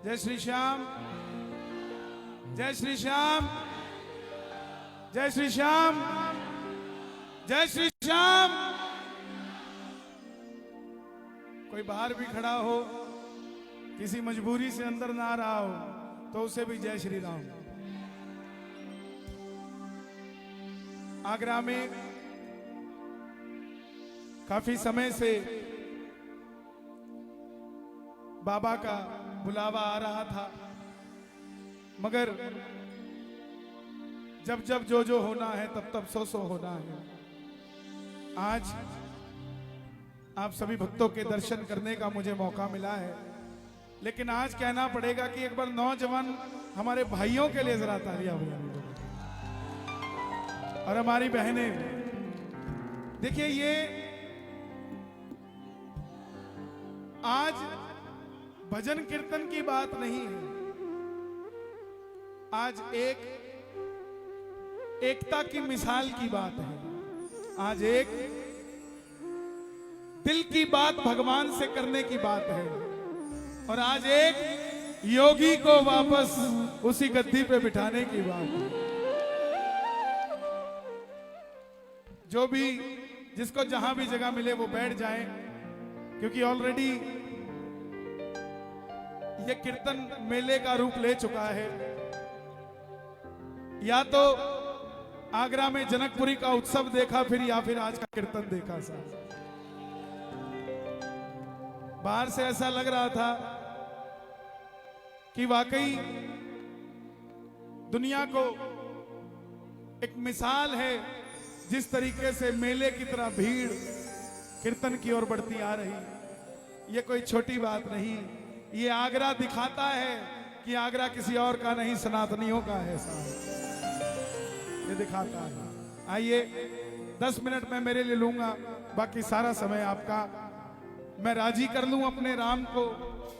जय श्री श्याम, जय श्री श्याम, जय श्री श्याम, जय श्री श्याम। कोई बाहर भी खड़ा हो, किसी मजबूरी से अंदर ना आ रहा हो, तो उसे भी जय श्री राम। आगरा में काफी समय से बाबा का बुलावा आ रहा था, मगर जब जब जो जो होना है तब तब सो सो होना है। आज आप सभी भक्तों के दर्शन करने का मुझे मौका मिला है, लेकिन आज कहना पड़ेगा कि एक बार नौजवान हमारे भाइयों के लिए जरा तालियां बजाइए और हमारी बहनें। देखिए, ये आज भजन कीर्तन की बात नहीं है, आज एकता की मिसाल की बात है। आज एक दिल की बात भगवान से करने की बात है, और आज एक योगी को वापस उसी गद्दी पे बिठाने की बात है। जो भी जिसको जहां भी जगह मिले वो बैठ जाए, क्योंकि ऑलरेडी ये कीर्तन मेले का रूप ले चुका है। या तो आगरा में जनकपुरी का उत्सव देखा फिर, या फिर आज का कीर्तन देखा। साहब, बाहर से ऐसा लग रहा था कि वाकई दुनिया को एक मिसाल है, जिस तरीके से मेले की तरह भीड़ कीर्तन की ओर बढ़ती आ रही। ये कोई छोटी बात नहीं, ये आगरा दिखाता है कि आगरा किसी और का नहीं, सनातनियों का है। साहब, ये दिखाता है। आइए 10 मिनट मैं मेरे लिए लूंगा, बाकी सारा समय आपका। मैं राजी कर लूं अपने राम को,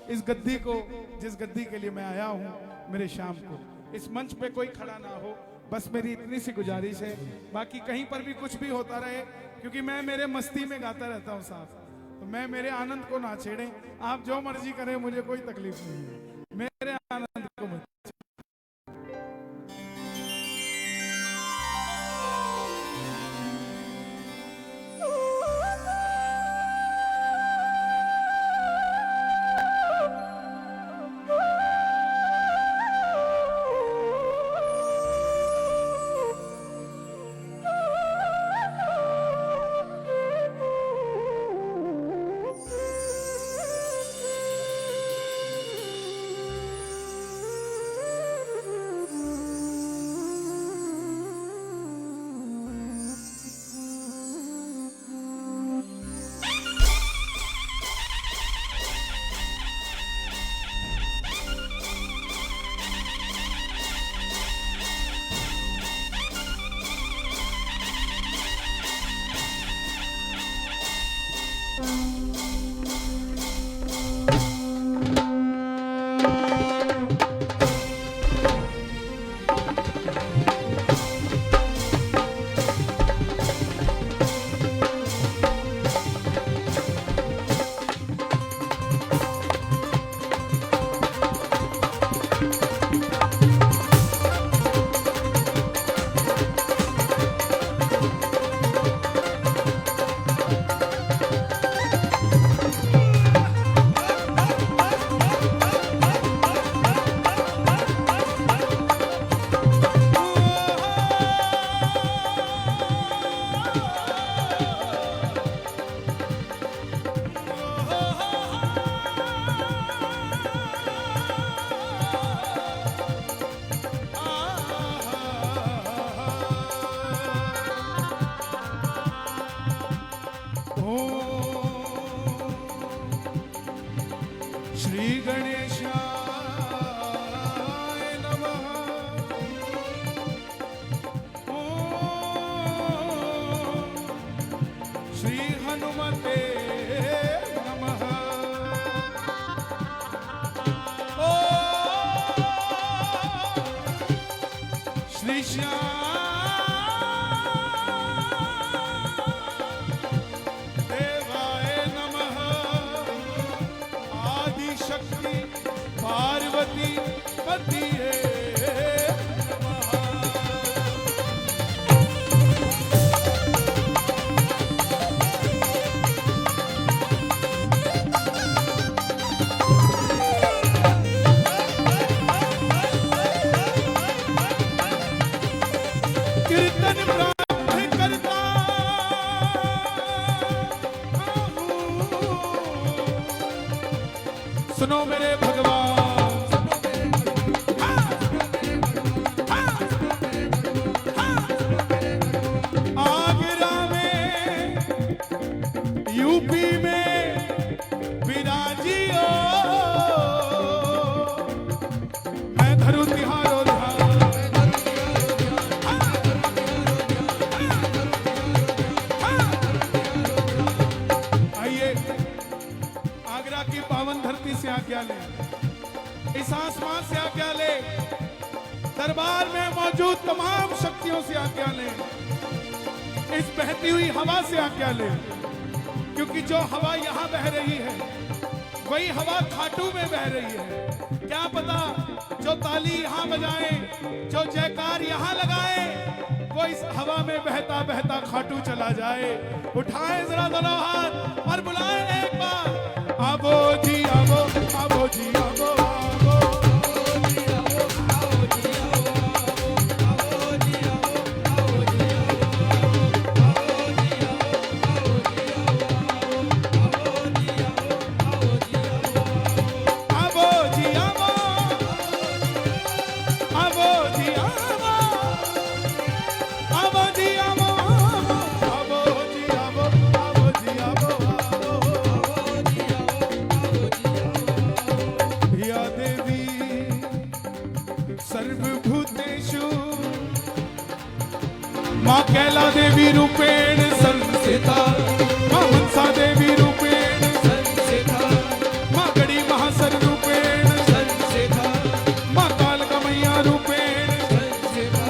इस गद्दी को, जिस गद्दी के लिए मैं आया हूं, मेरे श्याम को। इस मंच पे कोई खड़ा ना हो, बस मेरी इतनी सी गुजारिश है। बाकी कहीं पर भी कुछ भी होता रहे, क्योंकि मैं मेरे मस्ती में गाता रहता हूं साहब, तो मैं मेरे आनंद को ना छेड़ें। आप जो मर्जी करें, मुझे कोई तकलीफ नहीं है, मेरे आनंद को मत। श्री गणेशाय नमः। ओम श्री हनुमते नमः। ओम श्री श्याम पार्वती सबोरे भगवान, आगरा में यूपी में विराजियो, मैं धरू तिहारो ध्यान। आइए आगरा की पावन धरती से आज्ञा ले, इस आसमान से आज्ञा ले, दरबार में मौजूद तमाम शक्तियों से आज्ञा ले, इस बहती हुई हवा से आज्ञा ले, क्योंकि जो हवा यहाँ बह रही है वही हवा खाटू में बह रही है। क्या पता जो ताली यहाँ बजाए, जो जयकार यहाँ लगाए, वो इस हवा में बहता बहता खाटू चला जाए। उठाए जरा दोनों हाथ और बुलाए एक बार, आबो जी आबो, आबो जी आबो, आबो माँ कैला देवी रूपेण संस्थिता, माँ मनसा देवी रूपेण संस्थिता, माँ गड़ी महासर रूपेण संस्थिता, माँ कालका मैया रूपेण संस्थिता,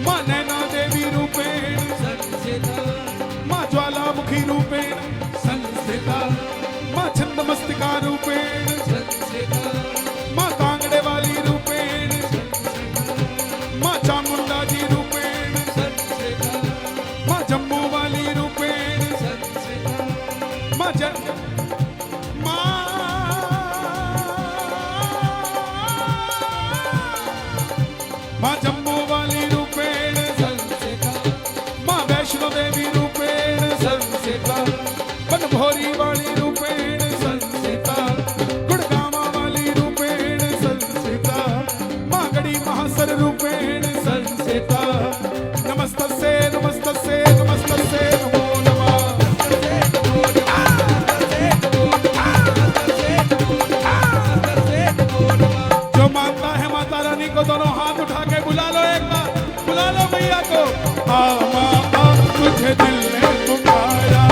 माँ नैना देवी रूपेण संस्थिता, माँ ज्वालामुखी रूपेण संस्थिता, माँ छंदमस्तिका रूपेण संस्थिता, माँ कांगड़े वाली रूपेण संस्थिता, माँ चामुंडा जी रूपेण, जम्मू वाली रूपेण संस्थिता, माँ जम्मू वाली रूपेण संस्थिता, माँ वैष्णो देवी रूपेण संस्थिता, बनभोरी वाली रूपेण संस्थिता, गुड़गामा वाली रूपेण संस्थिता, माँ गड़ी महासर रूपेण संस्थिता। नमस्तस्ये नमस्तस्ये नमस्तस्ये नमो नमः। जो मानता है माता रानी को दोनों हाथ उठा के बुला लो, एक बार बुला लो मैया को। आ माँ तुझे दिल ने पुकारा,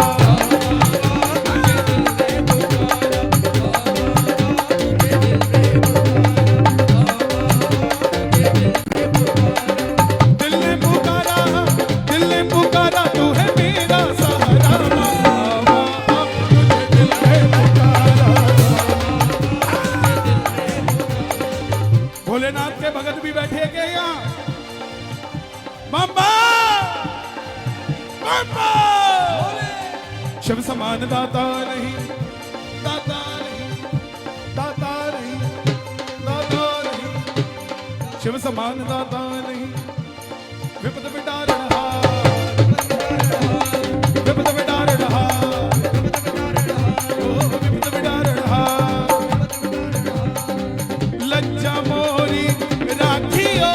भोलेनाथ के भगत भी बैठे के यहाँ। बम्बा बम्बा, शिव समान दाता नहीं, दाता नहीं, दाता नहीं, दाता नहीं, शिव समान दाता नहीं। विपद विदारणहार, विपद विदारणहार, विपद विदारणहार, लज्जा मोरी राखियो।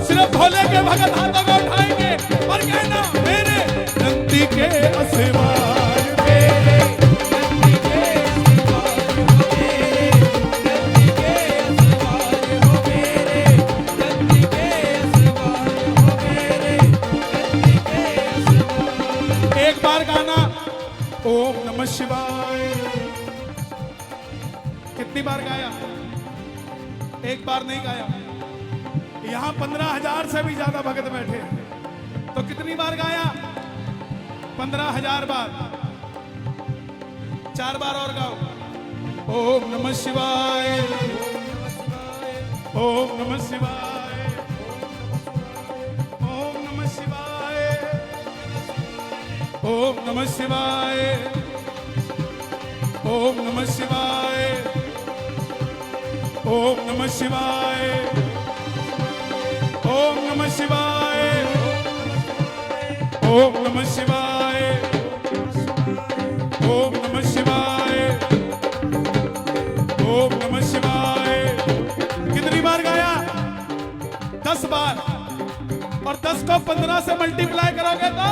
सिर्फ भोले के भगत हाथों में उठाएंगे और कहना, मेरे नंदी के असेवार, मेरे नंदी के असेवार हो, मेरे नंदी के असेवार हो, मेरे नंदी के असेवार हो, मेरे नंदी के असेवार। एक बार गाना ओम नमः शिवाय। कितनी बार गाया? एक बार नहीं गाया। यहाँ 15,000 से भी ज्यादा भगत बैठे हैं, तो कितनी बार गाया? 15,000 बार। 4 बार और गाओ। ओम नमः शिवाय, ओम नमः शिवाय, ओम नमः शिवाय, ओम नमः शिवाय, ओम नमः शिवाय, ओम नमः शिवाय, ओम नमः शिवाय, ओम नमः शिवाय, ओम नमः शिवाय, ओम ओम नमः शिवाय। कितनी बार गाया? 10 बार। और 10 को 15 से मल्टीप्लाई करोगे तो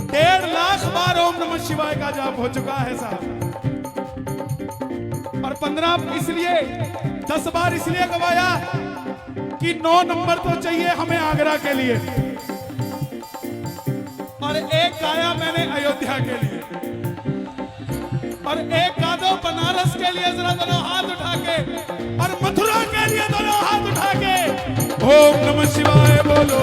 1.5 लाख बार ओम नमः शिवाय का जाप हो चुका है साहब। और 15 इसलिए 10 बार इसलिए गवाया कि 9 नंबर तो चाहिए हमें आगरा के लिए, और एक गाया मैंने अयोध्या के लिए, और एक गा दो बनारस के लिए, जरा दोनों हाथ उठा के, और मथुरा के लिए दोनों हाथ उठा के ओम नमः शिवाय बोलो।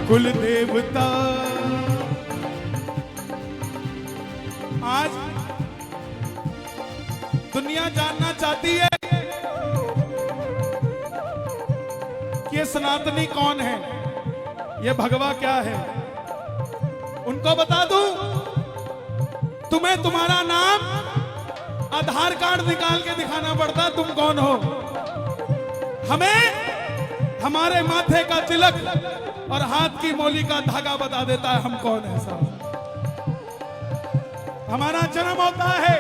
कुल देवता आज दुनिया जानना चाहती है कि ये सनातनी कौन है, ये भगवा क्या है। उनको बता दूं, तुम्हें तुम्हारा नाम आधार कार्ड निकाल के दिखाना पड़ता तुम कौन हो। हमें हमारे माथे का तिलक और हाथ की मौली का धागा बता देता है हम कौन है साहब। हमारा जन्म होता है,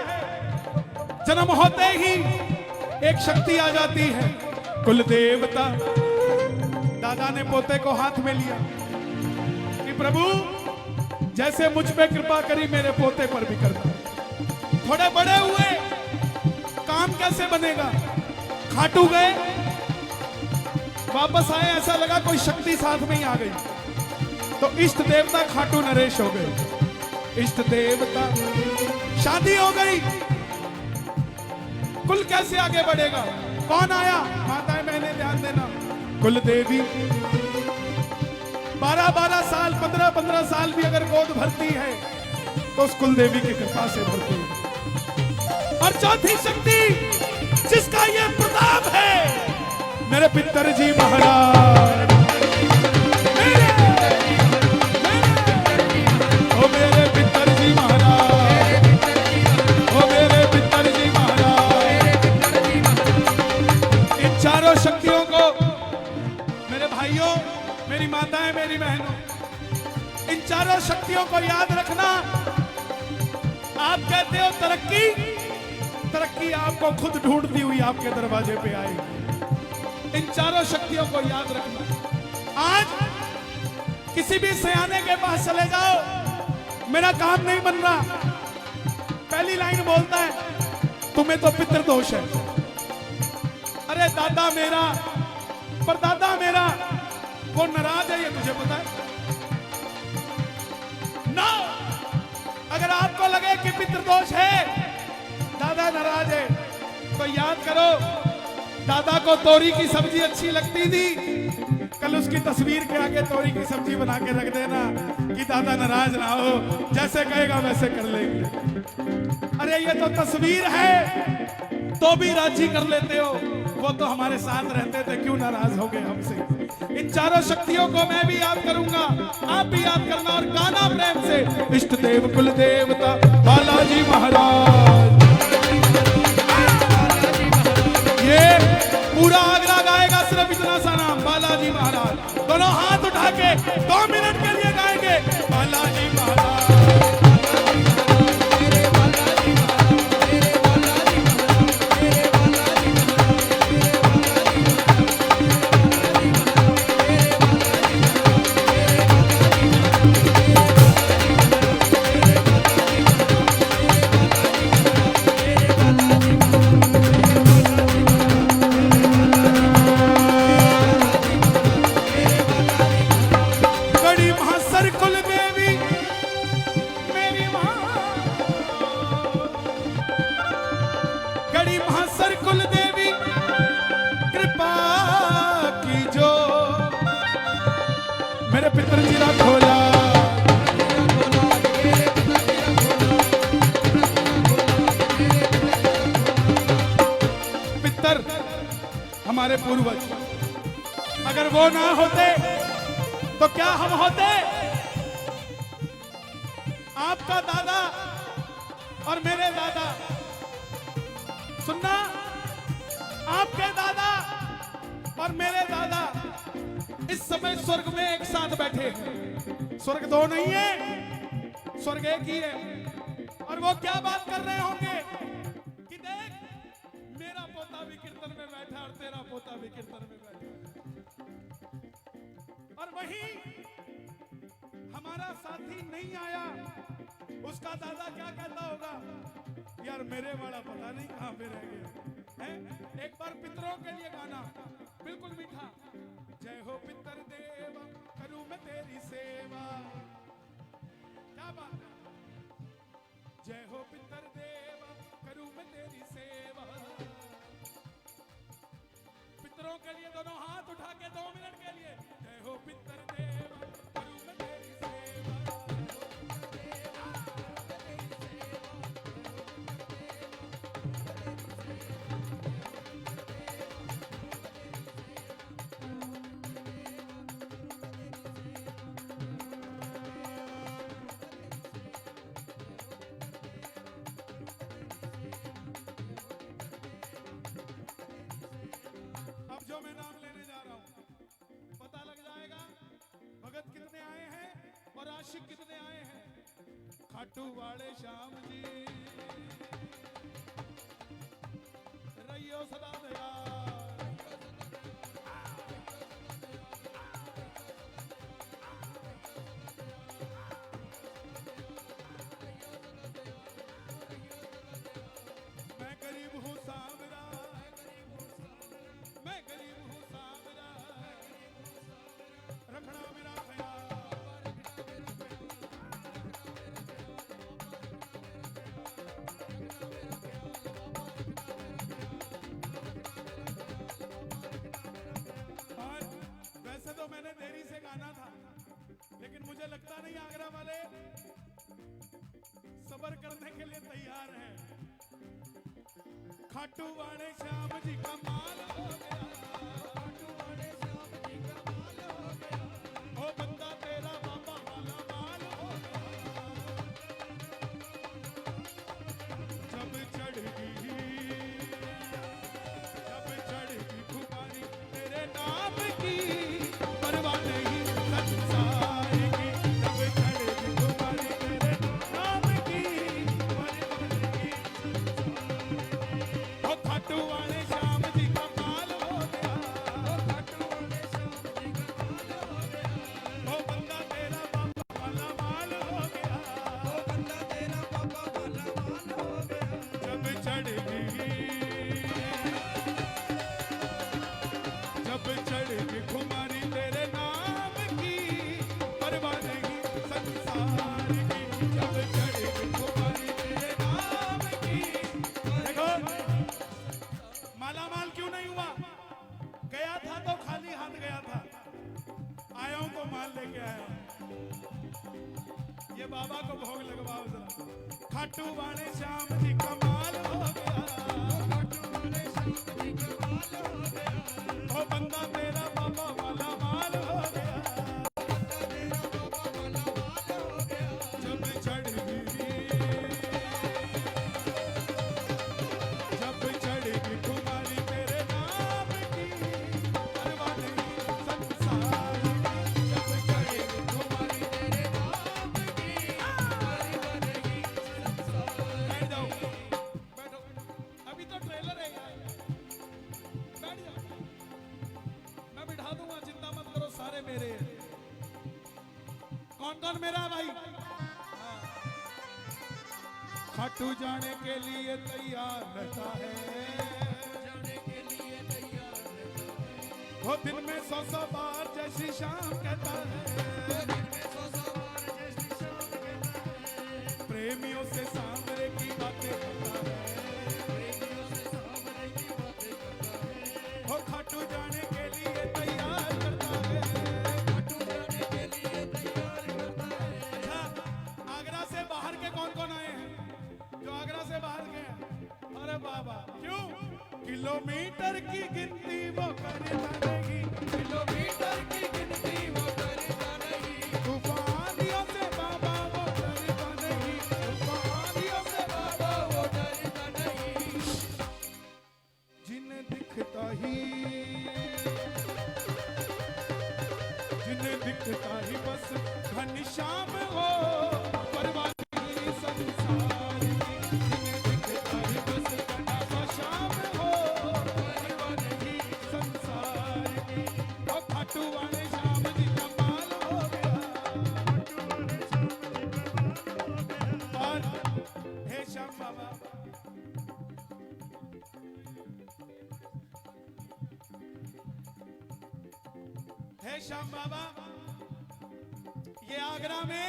जन्म होते ही एक शक्ति आ जाती है, कुल देवता। दादा ने पोते को हाथ में लिया कि प्रभु जैसे मुझ पे कृपा करी मेरे पोते पर भी करना। थोड़े बड़े हुए, काम कैसे बनेगा, खाटू गए, वापस आए, ऐसा लगा कोई शक्ति साथ में ही आ गई, तो इष्ट देवता खाटू नरेश हो गए। इष्ट देवता, शादी हो गई, कुल कैसे आगे बढ़ेगा, कौन आया, माताएं बहनें ध्यान देना, कुल देवी। 12-12 साल 15-15 साल भी अगर गोद भरती है तो उस कुल देवी की कृपा से भरती है। और चौथी शक्ति जिसका ये प्रताप है, मेरे पितरजी महाराज, ओ मेरे पितरजी महाराज, ओ मेरे पितरजी महाराज। इन चारों शक्तियों को, मेरे भाइयों, मेरी माताएं, मेरी बहनों, इन चारों शक्तियों को याद रखना। आप कहते हो तरक्की, तरक्की आपको खुद ढूंढती हुई आपके दरवाजे पे आएगी। इन चारों शक्तियों को याद रखना। आज किसी भी सयाने के पास चले जाओ, मेरा काम नहीं बन रहा, पहली लाइन बोलता है तुम्हें तो पितृदोष है। अरे दादा मेरा, परदादा मेरा वो नाराज है, ये तुझे पता है ना। अगर आपको लगे कि पितृदोष है, दादा नाराज है, तो याद करो दादा को तोरी की सब्जी अच्छी लगती थी, कल उसकी तस्वीर के आगे तोरी की सब्जी बना के रख देना कि दादा नाराज ना हो, जैसे कहेगा वैसे कर लेंगे। अरे ये तो तस्वीर है तो भी राजी कर लेते हो, वो तो हमारे साथ रहते थे, क्यों नाराज हो गए हमसे। इन चारों शक्तियों को मैं भी याद करूंगा, आप भी याद करना, और गाना प्रेम से, इष्ट देव कुल देवता बालाजी महाराज। ये पूरा आगरा गाएगा सिर्फ इतना सा नाम, बालाजी महाराज। दोनों हाथ उठा के 2 मिनट के लिए गाएंगे, बालाजी महाराज। बड़ी पूर्वज। अगर वो ना होते तो क्या हम होते? आपका दादा और मेरे दादा, सुनना, आपके दादा और मेरे दादा इस समय स्वर्ग में एक साथ बैठे हैं। स्वर्ग दो नहीं है, स्वर्ग एक ही है। और वो क्या बात कर रहे होंगे कि देख, मेरा पोता भी कीर्तन में बैठा और तेरा पोता भी कीर्तन में बैठा। और वहीं हमारा साथी नहीं आया, उसका दादा क्या कहता होगा? यार मेरे वाला पता नहीं कहां पे रह गया है। एक बार पितरों के लिए गाना बिल्कुल मीठा। जय हो पितर देवा, करूं मैं तेरी सेवा। क्या बात है? जय हो पितर देवा, करूं मैं तेरी सेवा। पितरों के लिए दोनों हाथ उठा के 2 मिनट के लिए। जय हो पितर देवा, करूं मैं तेरी सेवा। जो मैं नाम लेने जा रहा हूं, पता लग जाएगा भगत कितने आए हैं और आशिक कितने आए हैं। खाटू वाले श्याम जी, रहियो सदा दयाल। मैं गरीब हूँ सावरा, मैं गरीब हूँ सावरा, रखना मेरा ख्याल। और वैसे तो मैंने देरी से गाना था, लेकिन मुझे लगता नहीं आगरा वाले सब्र करने के लिए तैयार हैं। खाटू वाले श्याम जी का माल हो गया, खाटू वाले श्याम जी का माल हो गया। ओ बंदा तेरा बाबा वाला माल हो गया। जब चढ़गी खुमारी तेरे नाम की, परवाह नहीं संसार की। जब चढ़गी खुमारी तेरे नाम की, परवाह नहीं। ओ खाटू वाले श्याम जी का माल हो गया, ओ खाटू वाले श्याम जी का माल हो गया। ओ बंदा तेरा बाबा वाला माल हो गया, ओ बंदा तेरा बाबा वाला माल हो गया। जब चढ़गी खुमारी तेरे नाम की, परवाह नहीं संसार की। जब चढ़गी खुमारी तेरे नाम की। देखो माला माल क्यों नहीं हुआ? गया था तो खाली हाथ गया था, आया हूं तो माल लेके आया। ये बाबा को भोग लगवाओ जरा। खाटू वाले श्याम जी का माल हो गया, खाटू वाले श्याम जी का माल हो गया। ओ बंदा तेरा बाबा वाला माल हो गया, बंदा तेरा बाबा वाला माल हो गया। जब चढ़गी खुमारी तेरे नाम की, परवाह नहीं संसार की। जब चढ़गी खुमारी तेरे नाम की, परवाह नहीं संसार। बैठ जाओ, बैठो, अभी तो ट्रेलर है यार, बैठ जाओ। मैं बिठा दूंगा, चिंता मत करो, सारे मेरे हैं। कौन कौन मेरा भाई? हाँ। खाटू जाने के लिए तैयार रहता है, जाने के लिए तैयार रहता है। वो दिन में 100 बार जय श्री श्याम कहता है, दिन में 100 बार जय श्री श्याम कहता है। प्रेमियों से सांवरे की बातें करता है, प्रेमियों से सांवरे की बातें करता है। वो खाटू जाने के लिए तैयार करता है, खाटू जाने के लिए तैयार करता है। अच्छा, आगरा से बाहर के कौन कौन आए हैं? जो आगरा से बाहर के हैं, अरे बाबा क्यों? किलोमीटर की गिनती वो करता नहीं, किलोमीटर की गिनती वो करता नहीं, तूफानियों से बाबा वो डरता नहीं, तूफानियों से बाबा वो डरता नहीं। जिन्हें दिखता ही बस घनश्याम हो, परवाह नहीं संसार की। जिन्हें दिखता ही बस घनश्याम हो, परवाह नहीं संसार की। और खाटू वाले श्याम जी कमाल हो गया, और हे श्याम बाबा हे श्याम बाबा, ये आगरा में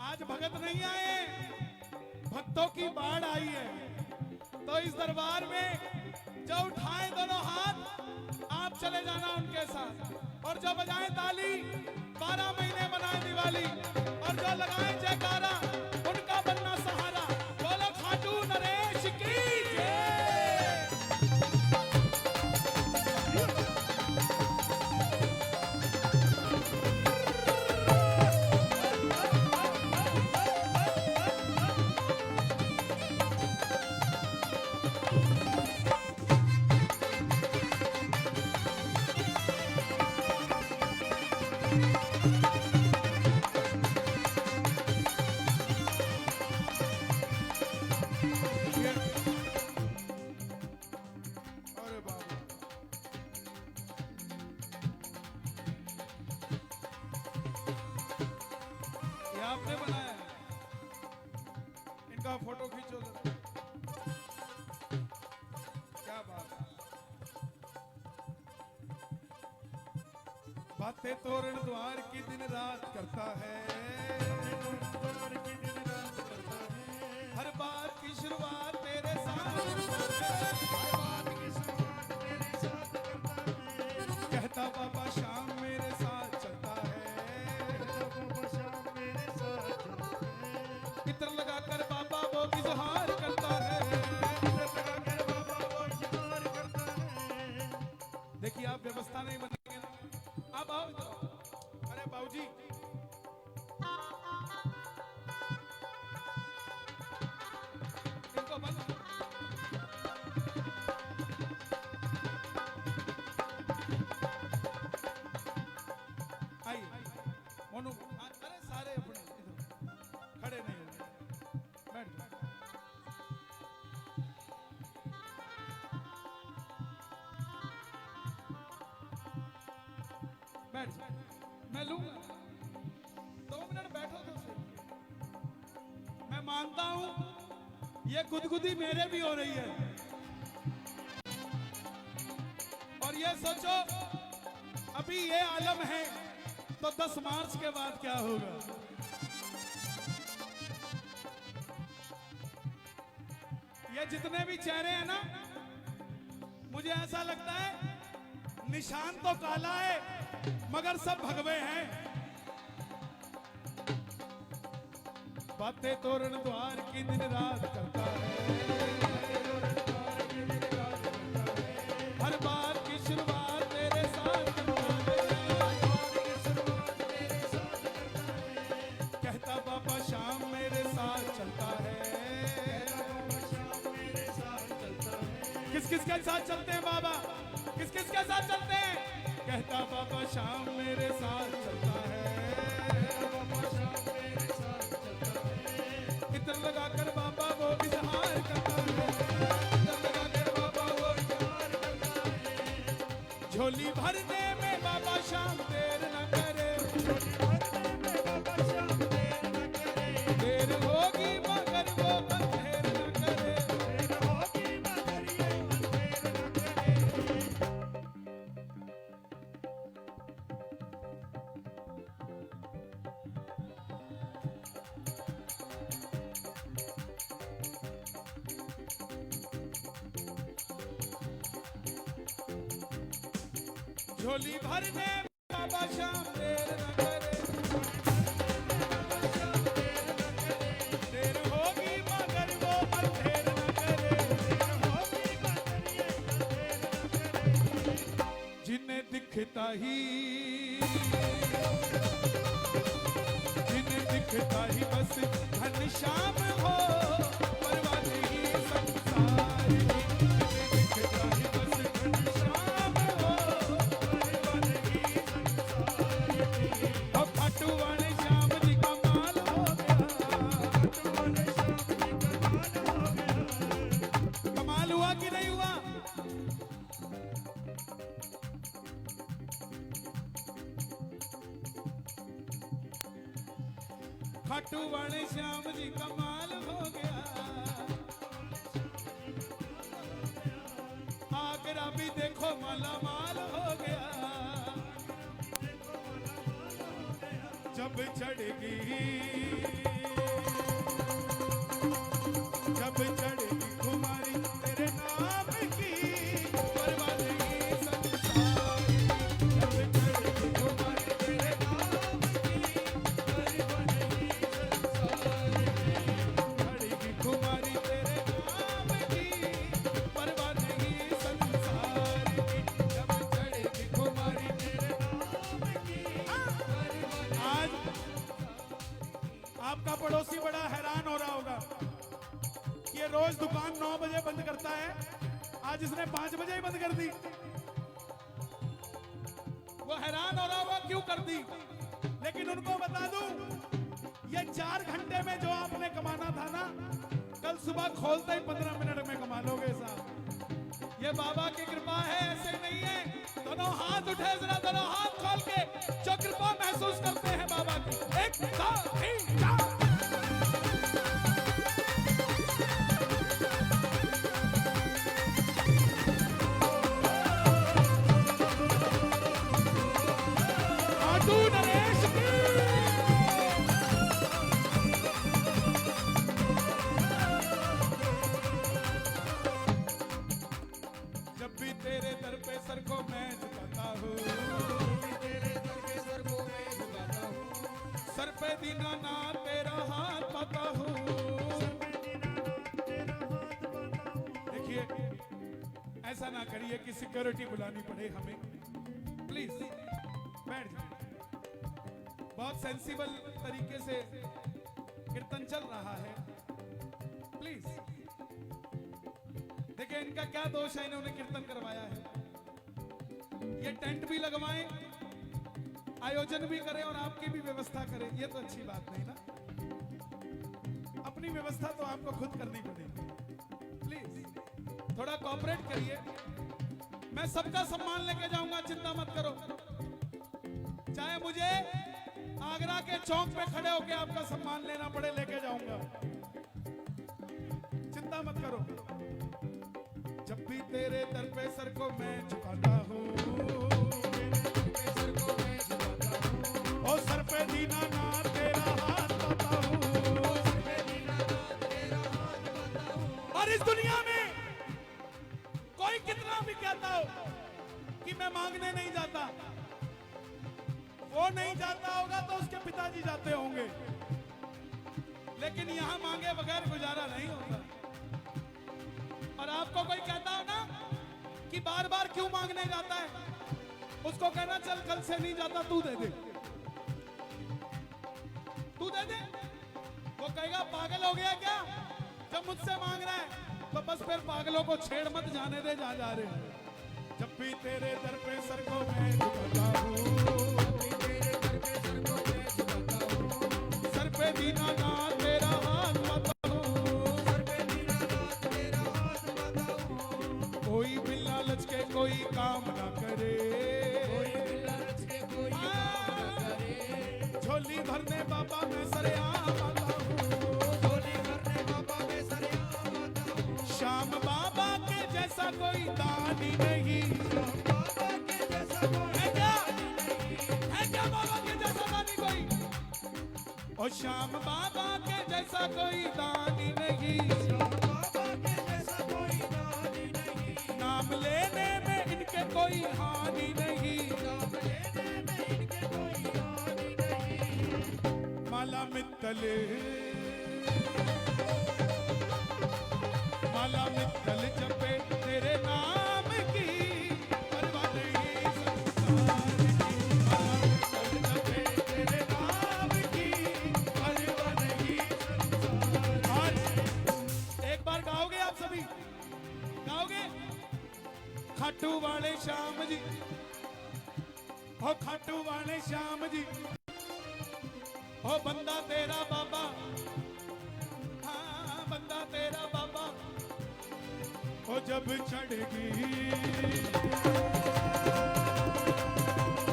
आज भगत नहीं आए, भक्तों की बाढ़ आई है। तो इस दरबार में जो उठाए दोनों हाथ, आप चले जाना उनके साथ, और जो बजाएं ताली, 12 महीने मनाए दिवाली, और जो लगाए जयकारा, उनका बनना सहारा। बोलो खाटू नरेश की जय। अरे बाबा, ये आपने बनाया है, इनका फोटो खींचो जरा। क्या बात है, बातें तोरण द्वार की दिन रात करता है, हर बात की शुरुआत तेरे साथ करता है, हर बात की शुरुआत तेरे साथ करता है। कहता बाबा श्याम मेरे साथ चलता है, बाबा श्याम मेरे साथ चलता है। इत्र लगाकर बाबा वो इजहार करता है, इत्र लगाकर बाबा वो इजहार करता है। देखिए आप व्यवस्था नहीं बनेंगे ना, आप आओ इधर। अरे बाबूजी, इनको बंद। आइए मोनू, अरे सारे अपने इधर खड़े नहीं होंगे, बैठ जाओ। बैठ जाओ, मैं लूंगा, 2 मिनट बैठो तो सही। मैं मानता हूं ये गुदगुदी मेरे भी हो रही है, और ये सोचो अभी ये आलम है तो 10 मार्च के बाद क्या होगा। ये जितने भी चेहरे हैं ना, मुझे ऐसा लगता है निशान तो काला है मगर सब भगवे हैं। बातें तोरण द्वार की दिन रात करता है, हर बात की शुरुआत तेरे साथ करता है, कहता बाबा श्याम मेरे साथ चलता है। किस किस के साथ चलते हैं बाबा, किस किस के साथ चलते हैं? कहता बाबा श्याम मेरे साथ चलता है, इत्र लगाकर बाबा वो इजहार करता है, इत्र लगाकर बाबा वो इजहार करता है। झोली भरने में बाबा श्याम देर न करे, देर होगी मगर वो अंधेर न करे। झोली भरने बाबा श्याम देर न करे, देर होगी मगर वो अंधेर न करे, देर होगी दिखता ही जिन्हें दिखता ही बस घनश्याम हो, परवाह नहीं संसार की। जिन्हें दिखता ही बस घनश्याम हो, परवाह नहीं संसार की। अब खाटू वाले श्याम जी का माल हो गया, खाटू वाले श्याम जी का माल हो गया। कमाल हुआ कि नहीं हुआ? खाटू वाले श्याम जी कमाल हो गया। आगरा भी देखो माला माल हो गया। जब चढ़ेगी खुमारी तेरे नाम की, परवाह नहीं संसार की। जब चढ़ेगी खुमारी तेरे नाम की, परवाह नहीं संसार की। चढ़ेगी खुमारी तेरे नाम की, परवाह नहीं संसार की। जब चढ़ेगी खुमारी तेरे नाम की, आज आपका पड़ोसी बड़ा हैरान हो रहा होगा कि ये रोज दुकान 9 बजे बंद करता है, आज इसने 5 बजे ही बंद कर दी। वो हैरान हो रहा होगा क्यों कर दी, लेकिन उनको बता दूं, ये 4 घंटे में जो आपने कमाना था ना, कल सुबह खोलते ही 15 मिनट में कमा लोगे साहब। ये बाबा की कृपा है, ऐसे नहीं है। दोनों हाथ उठे जरा, दोनों हाथ खोल के जो कृपा महसूस करते हैं बाबा की। 1 2 3 4। खाटू नरेश की। जब भी तेरे दर पे सर को मैं झुकाता हूँ, सर पे दीनानाथ तेरा हाथ पाता हूँ। देखिए, ऐसा ना करिए कि सिक्योरिटी बुलानी पड़े हमें। प्लीज बैठ जाइए। बहुत सेंसिबल तरीके से कीर्तन चल रहा है, प्लीज। देखिए, इनका क्या दोष है, इन्होंने कीर्तन करवाया है। ये टेंट भी लगवाएं, आयोजन भी करें और आपकी भी व्यवस्था करें, ये तो अच्छी बात नहीं ना। अपनी व्यवस्था तो आपको खुद करनी पड़ेगी। प्लीज थोड़ा कोऑपरेट करिए। मैं सबका सम्मान लेके जाऊंगा, चिंता मत करो। चाहे मुझे आगरा के चौक पे खड़े होकर आपका सम्मान लेना पड़े, लेके जाऊंगा, चिंता मत करो। जब भी तेरे दर पे सर को मैं झुकाता हूँ, और सर पे दीनानाथ तेरा हाथ पाता हूँ। और इस दुनिया में कोई कितना भी कहता हो कि मैं मांगने नहीं जाता, वो नहीं जाता होगा तो उसके पिताजी जाते होंगे, लेकिन यहां मांगे बगैर गुजारा नहीं होता। और आपको कोई कहता हो ना कि बार बार क्यों मांगने जाता है, उसको कहना चल कल से नहीं जाता, तू दे दे, तू दे दे। वो कहेगा पागल हो गया क्या, जब मुझसे मांग रहा है तो बस फिर पागलों को छेड़ मत, जाने दे, जा रहे हैं। जब भी तेरे दर पे सर को मैं झुकाता हूँ, सर पे दीनानाथ तेरा हाथ पाता हूँ। कोई भी लालच के कोई काम ना करे, झोली भरने बाबा मैं सरेआम आता हूँ। श्याम बाबा के जैसा कोई दानी नहीं, है क्या बाबा के जैसा दानी कोई? और श्याम बाबा के जैसा कोई दानी नहीं, नाम लेने में इनके कोई हानि नहीं। माला मित्तल जपे तेरे नाम की, परवाह नहीं संसार। खाटू वाले श्याम जी, हो खाटू वाले श्याम जी, हो बंदा तेरा बाबा, हाँ बंदा तेरा बाबा, हो जब चढ़ेगी,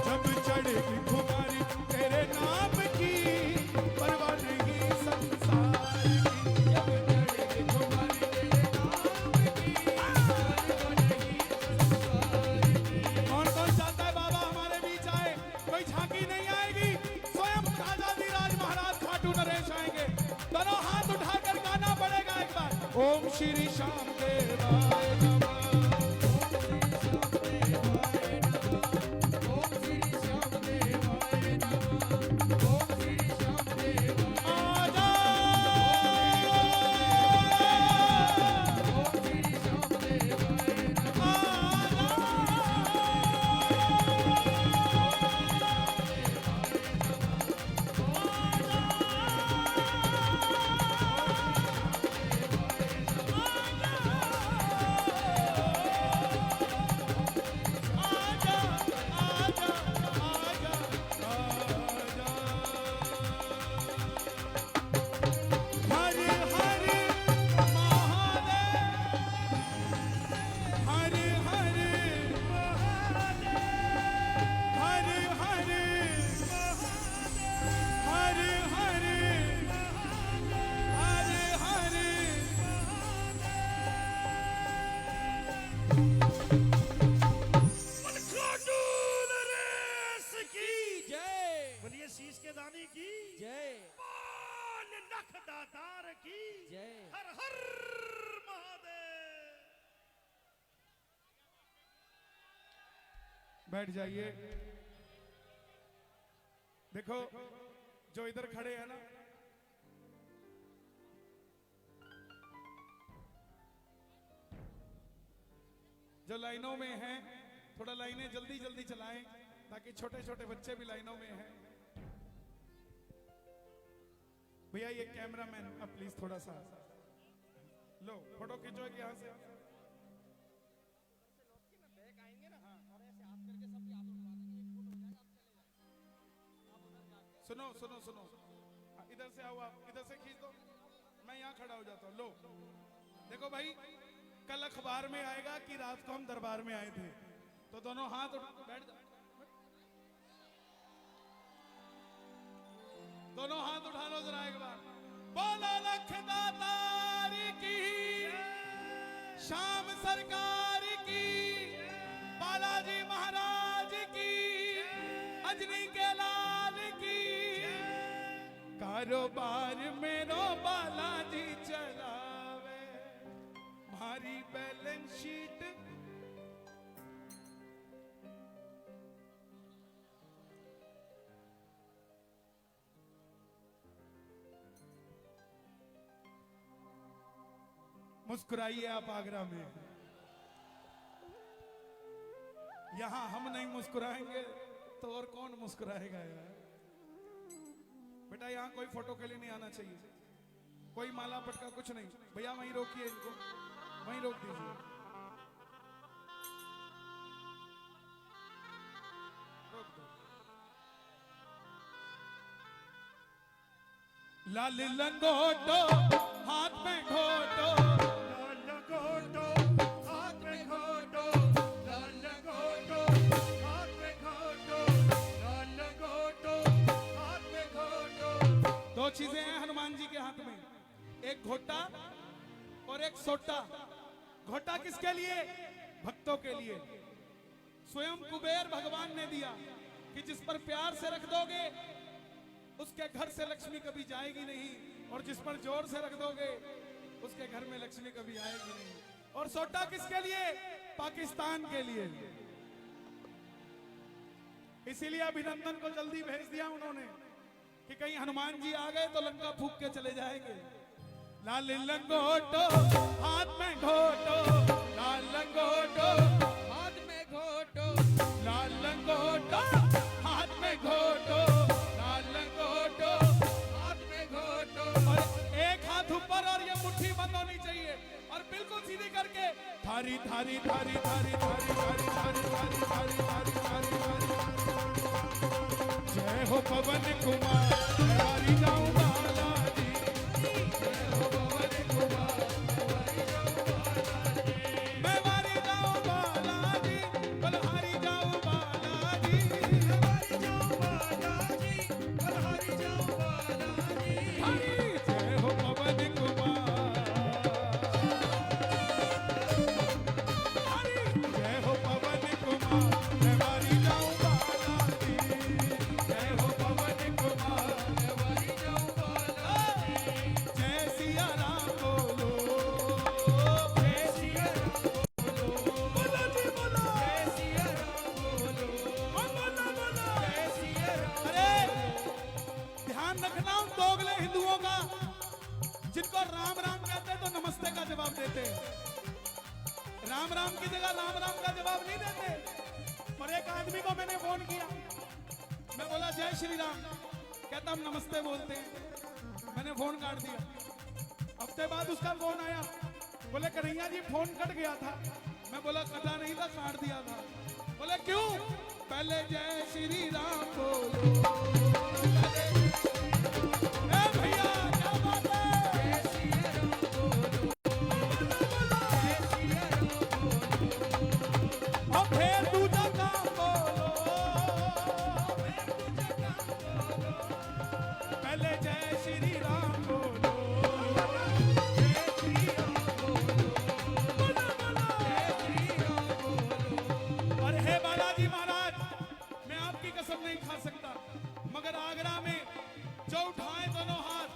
जब चढ़ेगी खुमारी तेरे नाम की, परवाह नहीं संसार की, जब चढ़ेगी खुमारी तेरे नाम की, परवाह नहीं संसार की। कौन कौन चाहता है बाबा हमारे बीच आए? कोई झांकी नहीं आएगी, स्वयं राजाधिराज महाराज खाटू नरेश आएंगे। दोनों हाथ उठाकर गाना पड़ेगा एक बार। ओम श्री श्याम देवाय नमः। बैठ जाइए। देखो जो इधर खड़े हैं ना, जो लाइनों में हैं, थोड़ा लाइनें जल्दी जल्दी चलाएं ताकि छोटे छोटे बच्चे भी लाइनों में हैं। भैया ये कैमरामैन अब प्लीज थोड़ा सा लो, फोटो खींचो यहां से। सुनो सुनो सुनो, इधर से आओ, आप इधर से खींच दो, मैं यहाँ खड़ा हो जाता हूँ। लो देखो भाई, कल अखबार में आएगा कि रात को हम दरबार में आए थे, तो दोनों हाथ बैठ जाओ, दोनों हाथ उठा लो जरा एक बार। बोलो लखदातार की, श्याम सरकार की, बालाजी महाराज की, अजनी के लाल की। कारोबार मेरो बालाजी चलावे, भारी बैलेंस शीट मुस्कुराइए आप आगरा में, यहां हम नहीं मुस्कुराएंगे तो और कौन मुस्कुराएगा यार। बेटा यहाँ कोई फोटो के लिए नहीं आना चाहिए, कोई माला पटका कुछ नहीं। भैया वहीं रोकिए इनको, वहीं रोक दीजिए, रोक दो। लाल लंगोटो हाथ में घोटो, लाल लंगोटो हाथ में घोटो, लाल लंगोटो हाथ में घोटो, लाल लंगोटो हाथ में घोटो। दो चीजें हैं हनुमान जी के हाथ में, एक घोटा और एक सोटा। घोटा किसके लिए? भक्तों के लिए। स्वयं कुबेर भगवान ने दिया कि जिस पर प्यार से रख दोगे उसके घर से लक्ष्मी कभी जाएगी नहीं, और जिस पर जोर से रख दोगे उसके घर में लक्ष्मी कभी आएगी नहीं। और सोटा किसके लिए? पाकिस्तान के लिए। इसीलिए अभिनंदन को जल्दी भेज दिया उन्होंने कि कहीं हनुमान जी आ गए तो लंका फूंक के चले जाएंगे। लाल लंगोटो हाथ में घोटो, लाल लंगोटो हाथ में घोटो, लाल लंगोटो हाथ में घोटो, लाल लंगोटो हाथ में घोटो। और एक हाथ ऊपर और ये मुट्ठी बंद होनी चाहिए और बिल्कुल सीधी करके धारी धारी धारी धारी धारी धारी धारी धारी धारी धारी धारी धारी जय हो पवन कुमार वारी जाऊं बालाजी जय हो पवन कुमार मैं वारी जाऊं बालाजी बलहारी जाऊं बालाजी वारी जाऊं बालाजी बलहारी जाऊं बालाजी जय हो पवन कुमार जय हो पवन कुमार मैं वारी जाऊं बालाजी जय हो पवन कुमार मैं वारी जाऊं बालाजी जय सिया राम बोलो जय सिया राम बोलो बोलो जी बोलो जय सिया राम बोलो बोलो बोलो जय सिया राम। अरे ध्यान रखना उन दोगले हिंदुओं का जिनको राम राम कहते हैं तो नमस्ते का जवाब देते हैं, राम राम की जगह राम राम का जवाब नहीं देते। और एक आदमी को मैंने फोन किया, मैं बोला जय श्री राम, कहता हम नमस्ते बोलते हैं। मैंने फोन काट दिया। हफ्ते बाद उसका फोन आया, बोले कन्हैया जी फोन कट गया था। मैं बोला कटा नहीं था, काट दिया था। बोले क्यों? पहले जय श्री राम बोलो। ए भैया क्या बात है? जय श्री राम बोलो। और फिर दूजा काम बोलो, पहले जय श्री राम बोलो, जय श्री राम बोलो, बोलो बोलो जय श्री राम बोलो। और हे बालाजी महाराज, मैं आपकी कसम नहीं खा सकता, मगर आगरा में जो उठाए दोनों हाथ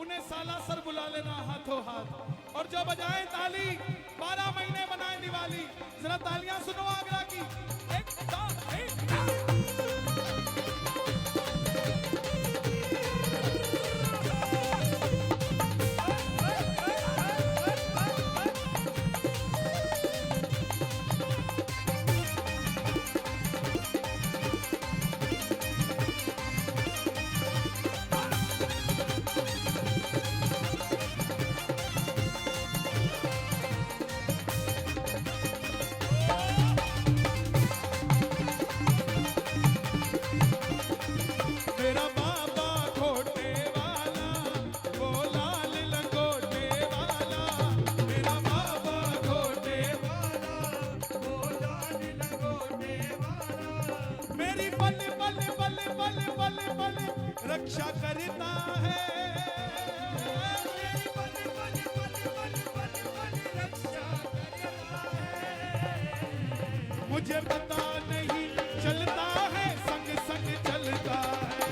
उन्हें सालासर बुला लेना हाथों हाथ, और जो बजाए ताली 12 महीने बनाए दिवाली। जरा तालियां सुनो आगरा की। एक दो एक मेरा बाबा घोटे वाला, वो लाल लंगोटे वाला। मेरा बाबा घोटे वाला, वो लाल लंगोटे वाला। मेरी पल पल पल पल पल पल रक्षा करता है। मेरी पल पल पल पल पल पल रक्षा करता है। मुझे पता नहीं चलता है, संग संग चलता है।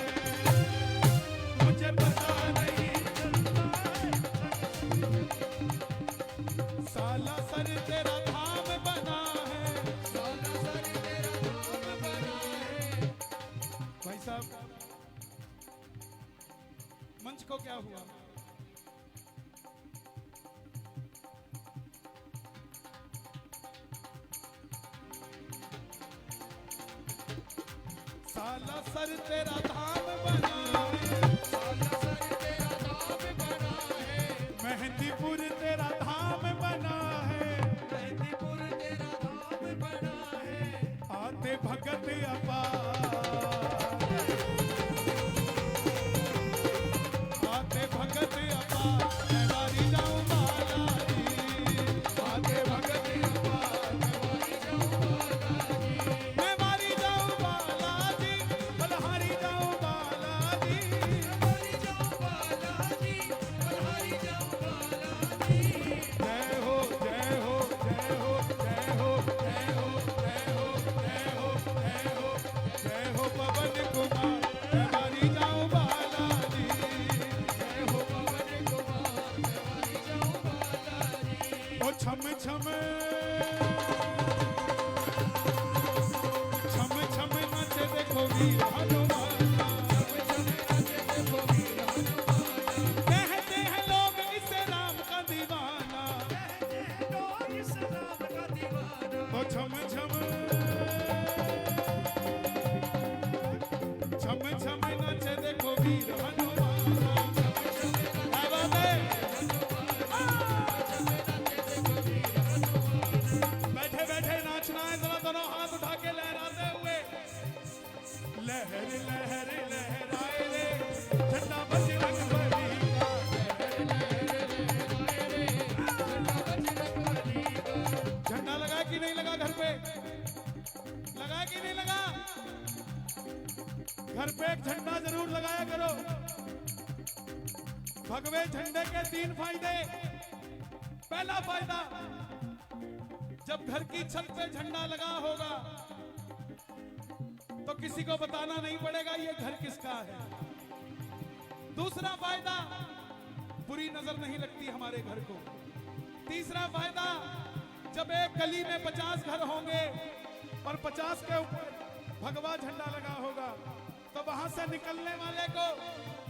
मुझे पता नहीं चलता है, सालासर तेरा धाम बना है, सालासर तेरा धाम बना है। भाई साहब मंच को क्या हुआ? सालासर तेरा धाम बना है, सालासर तेरा धाम बना है। मेहंदीपुर तेरा धाम बना है, मेहंदीपुर तेरा धाम बना है। आते भगत अपार, आते भगत अपार। मैं वारी जाऊं बालाजी, आते भगत अपार। मैं वारी जाऊं बालाजी, मैं वारी जाऊं बालाजी, बलहारी जाऊं बालाजी, वारी जाऊं बालाजी, बलहारी जाऊं बालाजी। जय हो जय हो जय हो जय हो जय हो जय हो जय हो जय हो जय हो पवन कुमार मैं वारी जाऊं बालाजी। जय हो पवन कुमार मैं वारी जाऊं बालाजी। ओ छम छम छम छम नाचे देखो वीर हनुमान, छम छम नाचे देखो वीर हनुमान। कहते हैं लोग इसे राम का दीवाना, कहते हैं लोग इसे राम का दीवाना। ओ छम छम छम छम नाचे देखो वीर हनुमान, छम छम क्या बात है? छम छम नाचे देखो वीर हनुमान। एक झंडा जरूर लगाया करो। भगवे झंडे के 3 फायदे। पहला फायदा, जब घर की छत पे झंडा लगा होगा तो किसी को बताना नहीं पड़ेगा ये घर किसका है। दूसरा फायदा, बुरी नजर नहीं लगती हमारे घर को। तीसरा फायदा, जब एक गली में 50 घर होंगे और 50 के ऊपर भगवा झंडा लगा होगा तो वहां से निकलने वाले को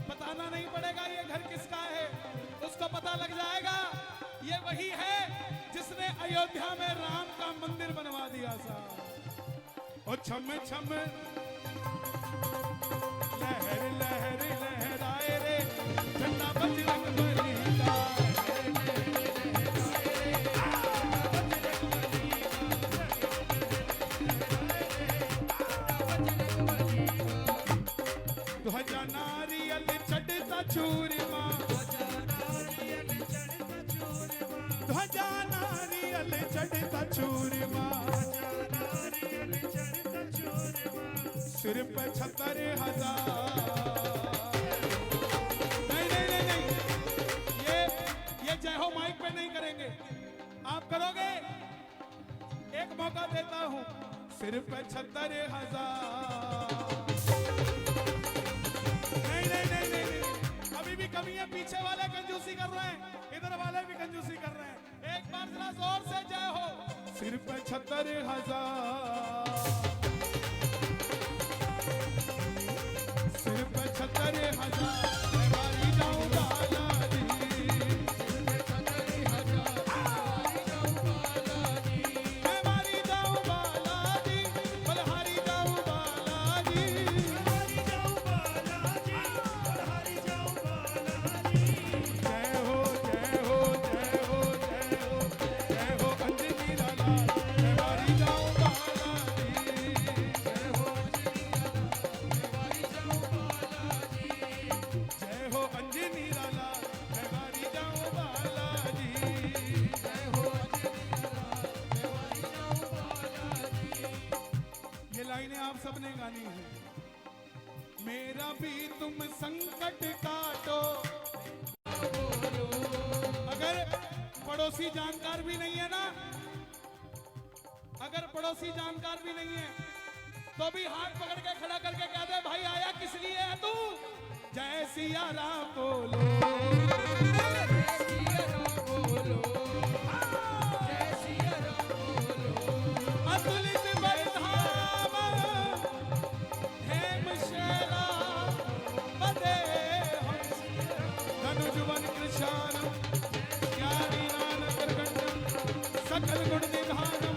बताना नहीं पड़ेगा ये घर किसका है। उसको पता लग जाएगा ये वही है जिसने अयोध्या में राम का मंदिर बनवा दिया था। ओ छम छम लहर लहर लहराए रे झंडा बजरंग बली का। ध्वजा नारियल चढ़ता चूरमा, ध्वजा नारियल चढ़ता चूरमा, सिर पे 76,000। नहीं, ये जय हो माइक पे नहीं करेंगे, आप करोगे। एक मौका देता हूं, सिर पे 76,000। नहीं, अभी भी कमी है। पीछे वाले कंजूसी कर रहे हैं, इधर वाले भी कंजूसी कर रहे हैं। एक बार जरा जोर से जय हो। सिर पे 76,000, सिर पे 76,000। मैं मारी जाऊं बालाजी, मैं मारी जाऊं बालाजी, बलहारी जाऊं बालाजी। जय हो जय हो जय हो जय हो जय हो अंजनी लाला, मैं मारी जाऊं बालाजी। जय हो जय हो अंजनी लाला, मैं मारी जाऊं बालाजी। जय हो ये लाइनें आप सबने गानी है। मेरा भी तुम संकट काटो। अगर पड़ोसी जानकार भी नहीं है ना, अगर पड़ोसी जानकार भी नहीं है तो भी हाथ पकड़ के खड़ा करके कह दे भाई आया किस लिए है तू। जय सिया राम बोलो, अतुलित बलधाम हेम शैला मदेहम, धनुजवन कृशानम ज्ञानी नानक गंडम, सकल गुण निधानम,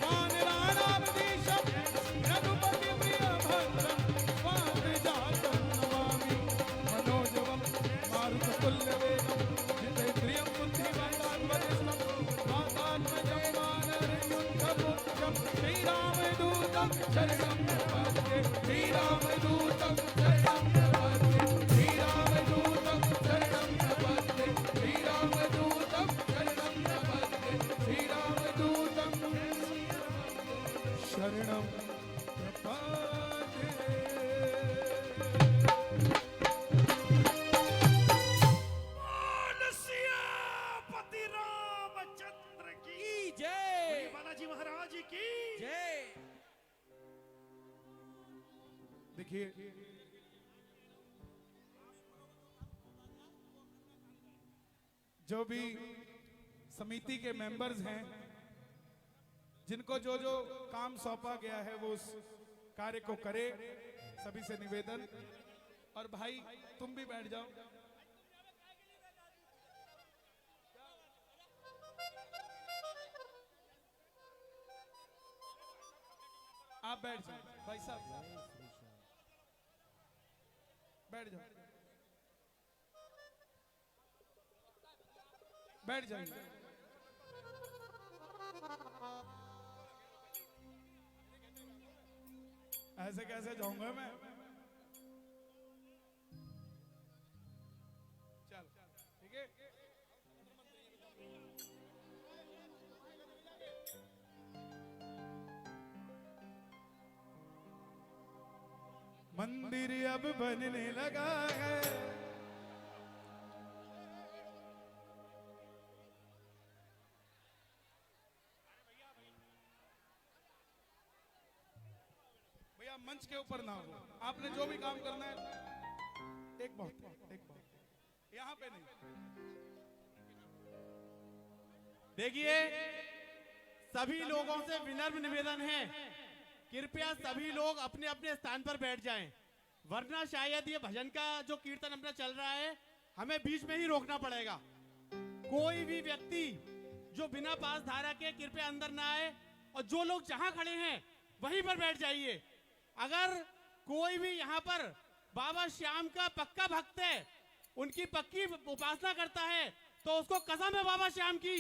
वानराणामधीशम, रघुपति प्रिय भद्रम, वानजातं नमामि मनोजवम मारुततुल्यवेगम, जितेन्द्रियं बुद्धिमतां वरिष्ठं, वातात्मजं वानरयुद्धमुख्यं, श्रीरामदूतं शरणं प्रपद्ये, श्रीरामदूतं शरणं प्रपद्ये, श्रीरामदूतं शरणं प्रपद्ये, श्रीरामदूतं शरणं प्रपद्ये, श्रीरामदूतं शरणं प्रपद्ये। सियापति रामचंद्र की जय, बालाजी महाराज की जय। देखिए जो भी समिति के मेंबर्स हैं, जिनको जो जो काम सौंपा गया है वो उस कार्य को करे। सभी से निवेदन। और भाई तुम भी बैठ जाओ। आप बैठ जाओ भाई साहब, बैठ जाओ, बैठ जाइए। ऐसे कैसे जाऊंगा मैं। चल ठीक है। मंदिर अब बनने लगा है। भैया मंच के ऊपर ना हो, आपने जो भी काम करना है एक बहुत यहाँ पे नहीं। देखिए, सभी लोगों से विनम्र निवेदन है, कृपया सभी लोग अपने अपने स्थान पर बैठ जाएं, वरना शायद ये भजन का जो कीर्तन अपना चल रहा है हमें बीच में ही रोकना पड़ेगा। कोई भी व्यक्ति जो बिना पास धारा के कृपया अंदर ना आए, और जो लोग जहां खड़े हैं वहीं पर बैठ जाइए। अगर कोई भी यहाँ पर बाबा श्याम का पक्का भक्त है, उनकी पक्की उपासना करता है, तो उसको कसम है बाबा श्याम की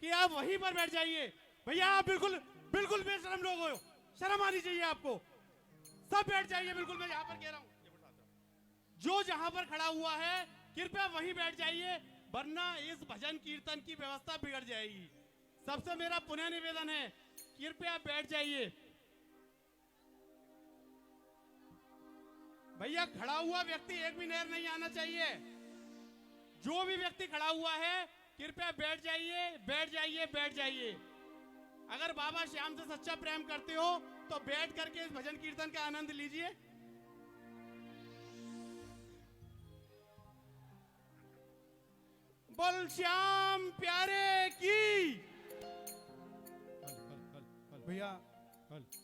कि आप वहीं पर बैठ जाइए। भैया आप बिल्कुल बिल्कुल बेशरम लोग हो, शर्म आनी चाहिए आपको। सब बैठ जाइए, बिल्कुल मैं यहाँ पर कह रहा हूँ। जो जहां पर खड़ा हुआ है कृपया वहीं बैठ जाइए, वरना इस भजन कीर्तन की व्यवस्था बिगड़ जाएगी। सबसे मेरा पुनः निवेदन है, कृपया बैठ जाइए। भैया खड़ा हुआ व्यक्ति एक भी नहर नहीं आना चाहिए। जो भी व्यक्ति खड़ा हुआ है कृपया बैठ जाइए, बैठ जाइए, बैठ जाइए। अगर बाबा श्याम से सच्चा प्रेम करते हो तो बैठ करके इस भजन कीर्तन का आनंद लीजिए। बोल श्याम प्यारे की। भैया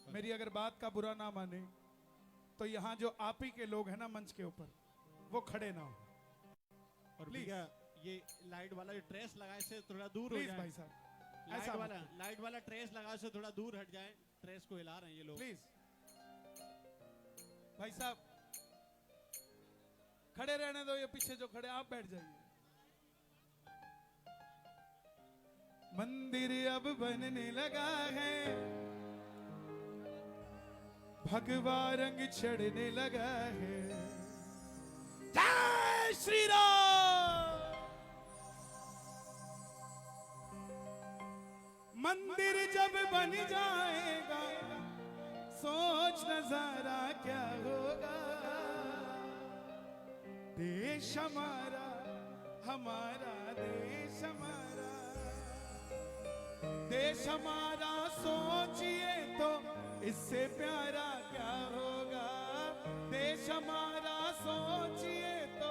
मेरी अगर बात का बुरा ना माने तो यहाँ जो आप ही के लोग हैं ना मंच के ऊपर, वो खड़े ना हो। और Please. भैया ये लाइट वाला जो ट्रेस लगाए से थोड़ा दूर हो प्लीज जाए। भाई साहब, ऐसा लाइट वाला ट्रेस लगाए से थोड़ा दूर हट जाए। ट्रेस को हिला रहे हैं ये लोग। प्लीज भाई साहब खड़े रहने दो, ये पीछे जो खड़े आप बैठ जाइए। मंदिर अब बनने लगा है, भगवा रंग चढ़ने लगा है। जय श्री राम। मंदिर जब बन जाएगा सोच नजारा क्या होगा। देश हमारा, हमारा देश हमारा, देश हमारा सोचिए तो इससे प्यारा क्या होगा। देश हमारा सोचिए तो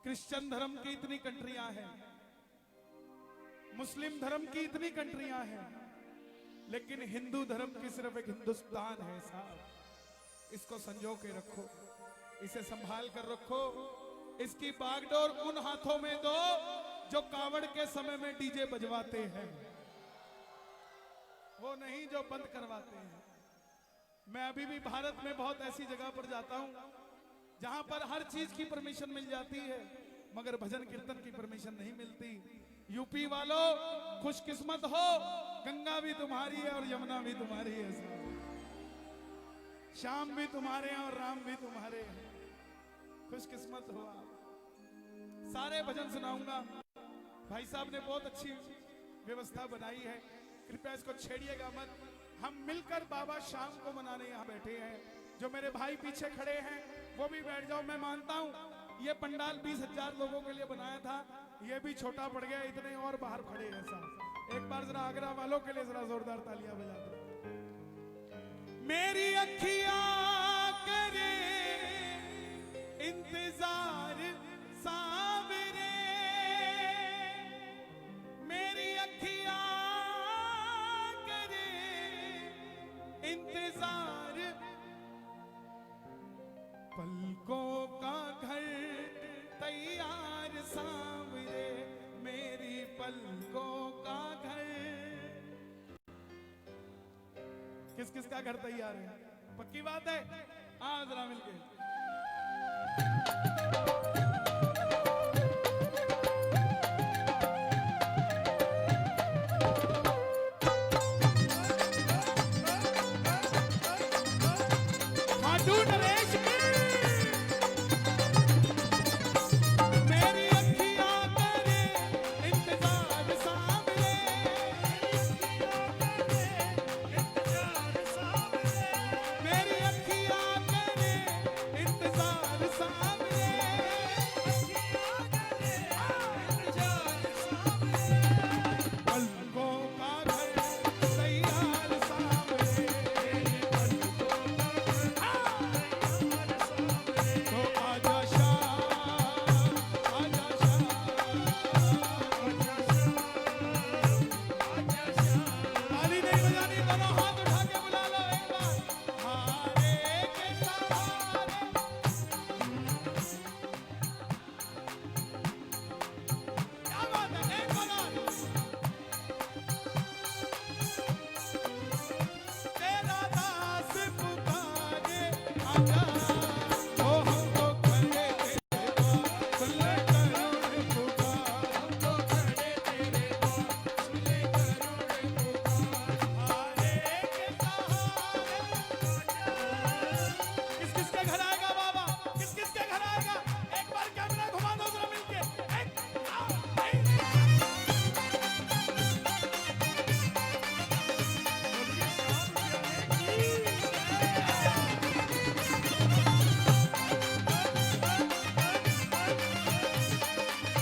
क्रिश्चियन धर्म की इतनी कंट्रियां हैं, मुस्लिम धर्म की इतनी कंट्रियां हैं, लेकिन हिंदू धर्म की सिर्फ एक हिंदुस्तान है साहब। इसको संजो के रखो, इसे संभाल कर रखो। इसकी बागडोर उन हाथों में दो जो कावड़ के समय में डीजे बजवाते हैं, वो नहीं जो बंद करवाते हैं। मैं अभी भी भारत में बहुत ऐसी जगह पर जाता हूं जहां पर हर चीज की परमिशन मिल जाती है, मगर भजन कीर्तन की परमिशन नहीं मिलती। यूपी वालों खुशकिस्मत हो, गंगा भी तुम्हारी है और यमुना भी तुम्हारी है, श्याम भी तुम्हारे हैं और राम भी तुम्हारे हैं। खुशकिस्मत हो आप। सारे भजन सुनाऊंगा। भाई साहब ने बहुत अच्छी व्यवस्था बनाई है, कृपया इसको छेड़िएगा मत। हम मिलकर बाबा श्याम को मनाने यहाँ बैठे हैं। जो मेरे भाई पीछे खड़े हैं वो भी बैठ जाओ। मैं मानता हूँ ये पंडाल 20,000 लोगों के लिए बनाया था, ये भी छोटा पड़ गया, इतने और बाहर खड़े हैं साहब। एक बार जरा आगरा वालों के लिए जरा जोरदार तालियां बजा दो। मेरी अखियां करे इंतजार सावरे, मेरी अखियां करे इंतजार, पलकों का घर तैयार सावरे, मेरी पलकों का घर। किस किस का घर तैयार है? पक्की बात है? हाँ जरा मिलके। सामने, पलकों का घर तैयार सामने, तो आजा शाम, आजा शाम, ताली नहीं बजानी, दोनों हाथ उठा के बुला लो एक बार। हारे के सहारे, क्या बात है, एक बार तेरा दास पुकारे, आजा ओ हमको खड़े तेरे पास, सुन ले करुण पुकार, हमको खड़े तेरे पास, सुन ले करुण पुकार। हारे के सहारे, किस किस के घर आएगा बाबा, किस किस के घर आएगा, एक बार कैमरा घुमा दो जरा मिलके, एक, आओ, एक।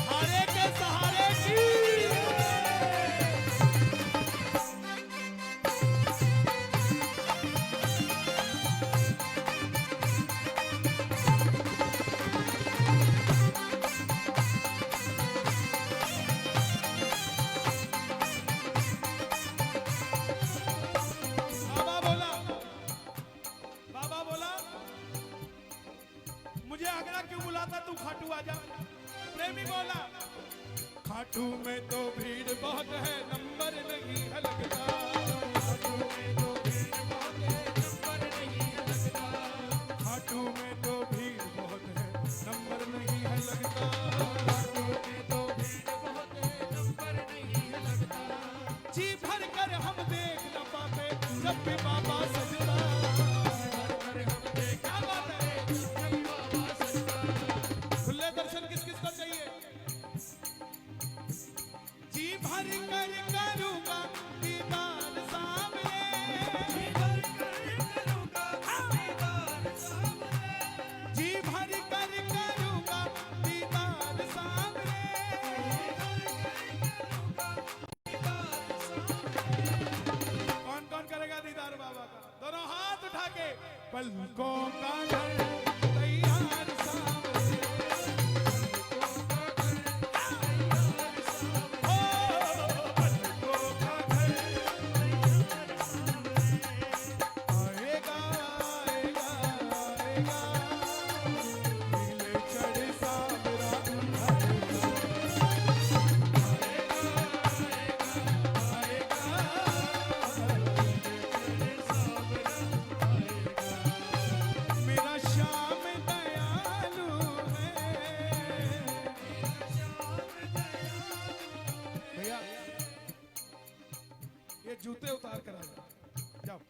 हारे के सहारे की बाबा बोला मुझे आगरा क्यों बुलाता तू, खाटू आजा। प्रेमी बोला खाटू में तो भीड़ बहुत है, नंबर नहीं है लगता, खाटू में तो भीड़ बहुत है, नंबर नहीं है लगता, खाटू में तो भीड़ बहुत है, नंबर नहीं है लगता, खाटू में तो भीड़ बहुत है, नंबर नहीं है लगता, जी भर कर हम देख न पाते जब भी बाबा सजदा, क्या बात है, खुले दर्शन किस किस को चाहिए, जी भर कर करूंगा दीदार सामने, जी भर कर करूंगा दीदार सामने, जी भर कर करूंगा दीदार सामने, कौन कौन करेगा दीदार बाबा का, दोनों हाथ उठा के, पलकों का घर तैयार सामने, ओ, पलकों का घर आएगा, आएगा, आएगा, नीले चढ़ सावरा आएगा, मेरा श्याम दयालु है। भैया ये जूते उतार कर आ जाओ,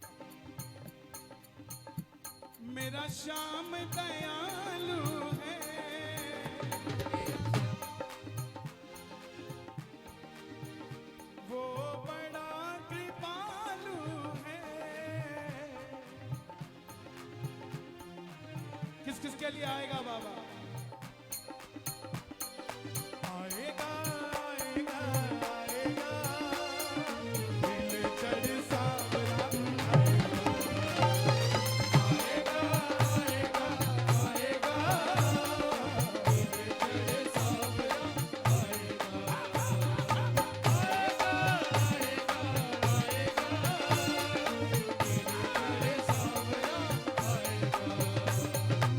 मेरा श्याम दयालु है, वो बड़ा कृपालु है। किस किस के लिए आएगा बाबा, आएगा, आएगा, आएगा, दिल चढ़ सावरा आएगा, आएगा, आएगा, दिल चढ़ सावरा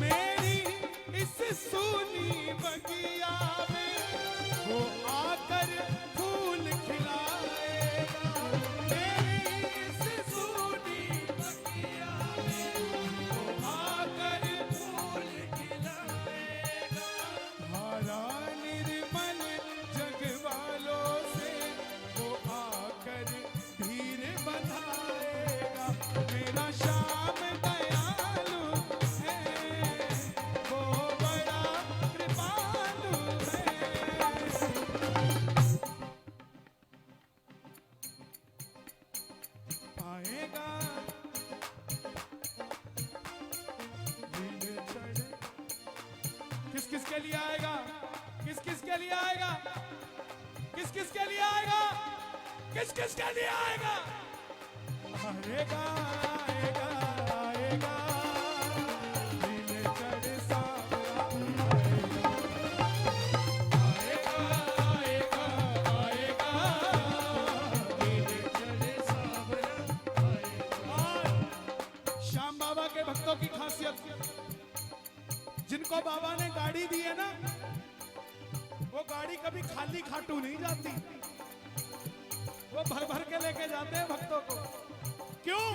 मेरी इस सूनी बगिया में वो आकर फूल खिलाएगा, मेरी इस सूनी बगिया में वो आकर फूल खिलाएगा, हारा निर्मल जग वालों से वो आकर धीर बंधाएगा, मेरा श्याम दयालु है, वो बड़ा कृपालु है। के लिए आएगा? किस किस के लिए आएगा? किस किस के लिए आएगा? किस किस के लिए आएगा? आएगा आएगा आएगा, नीले चढ़े सावरा आएगा आएगा आएगा, नीले चढ़े सावरा आएगा। श्याम बाबा के भक्तों की खासियत, जिनको बाबा ने गाड़ी दी है ना, वो गाड़ी कभी खाली खाटू नहीं जाती, वो भर भर के लेके जाते हैं भक्तों को। क्यों?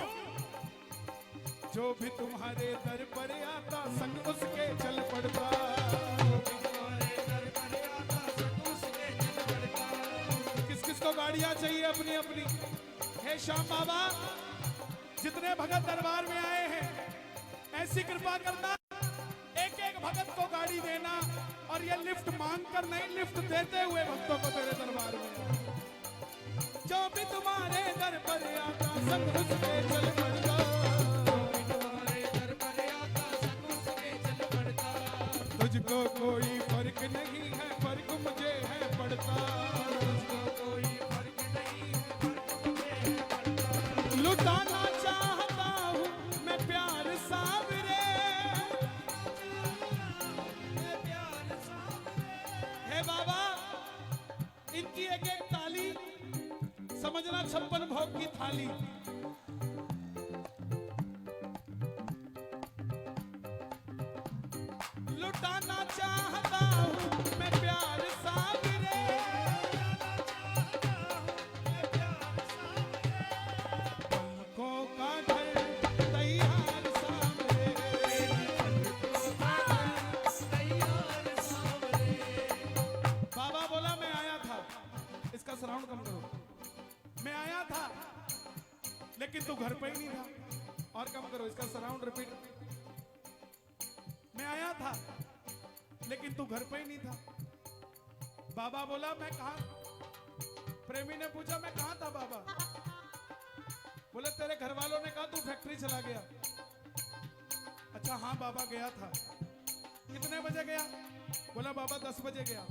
जो भी तुम्हारे दर पर आता संग उसके चल पड़ता, जो भी तुम्हारे दर पर आता संग उसके चल पड़ता। किस किस को गाड़ियां चाहिए अपनी अपनी? हे श्याम बाबा, जितने भगत दरबार में आए हैं, ऐसी कृपा करना एक एक भगत को गाड़ी देना, और ये लिफ्ट मांग कर नहीं, लिफ्ट देते हुए भक्तों को तेरे दरबार में। जो भी तुम्हारे दर पर आता संग उसके चल पड़ता, जो भी तुम्हारे दर पर आता संग उसके चल पड़ता। तुझको कोई फर्क नहीं है, फर्क मुझे है पड़ता, तुझको कोई फर्क नहीं है, फर्क मुझे है पड़ता। लुटाना चाहता हूँ मैं प्यार सावरे, हे बाबा, इनकी एक एक ताली समझना 56 भोग की थाली। लुटाना चाहता हूँ मैं प्यार सावरे, पलकों का घर तैयार सावरे, पलकों का घर तैयार सावरे। बाबा बोला मैं आया था, इसका साउंड कम करो, मैं आया था लेकिन तू घर पे ही नहीं था, और कम करो इसका साउंड रिपीट। मैं आया था लेकिन तू घर पे ही नहीं था। बाबा बोला मैं कहा? प्रेमी ने पूछा मैं कहा था बाबा? बोले तेरे घर वालों ने कहा तू फैक्ट्री चला गया। अच्छा हाँ बाबा गया था। कितने बजे गया? बोला बाबा 10 बजे गया।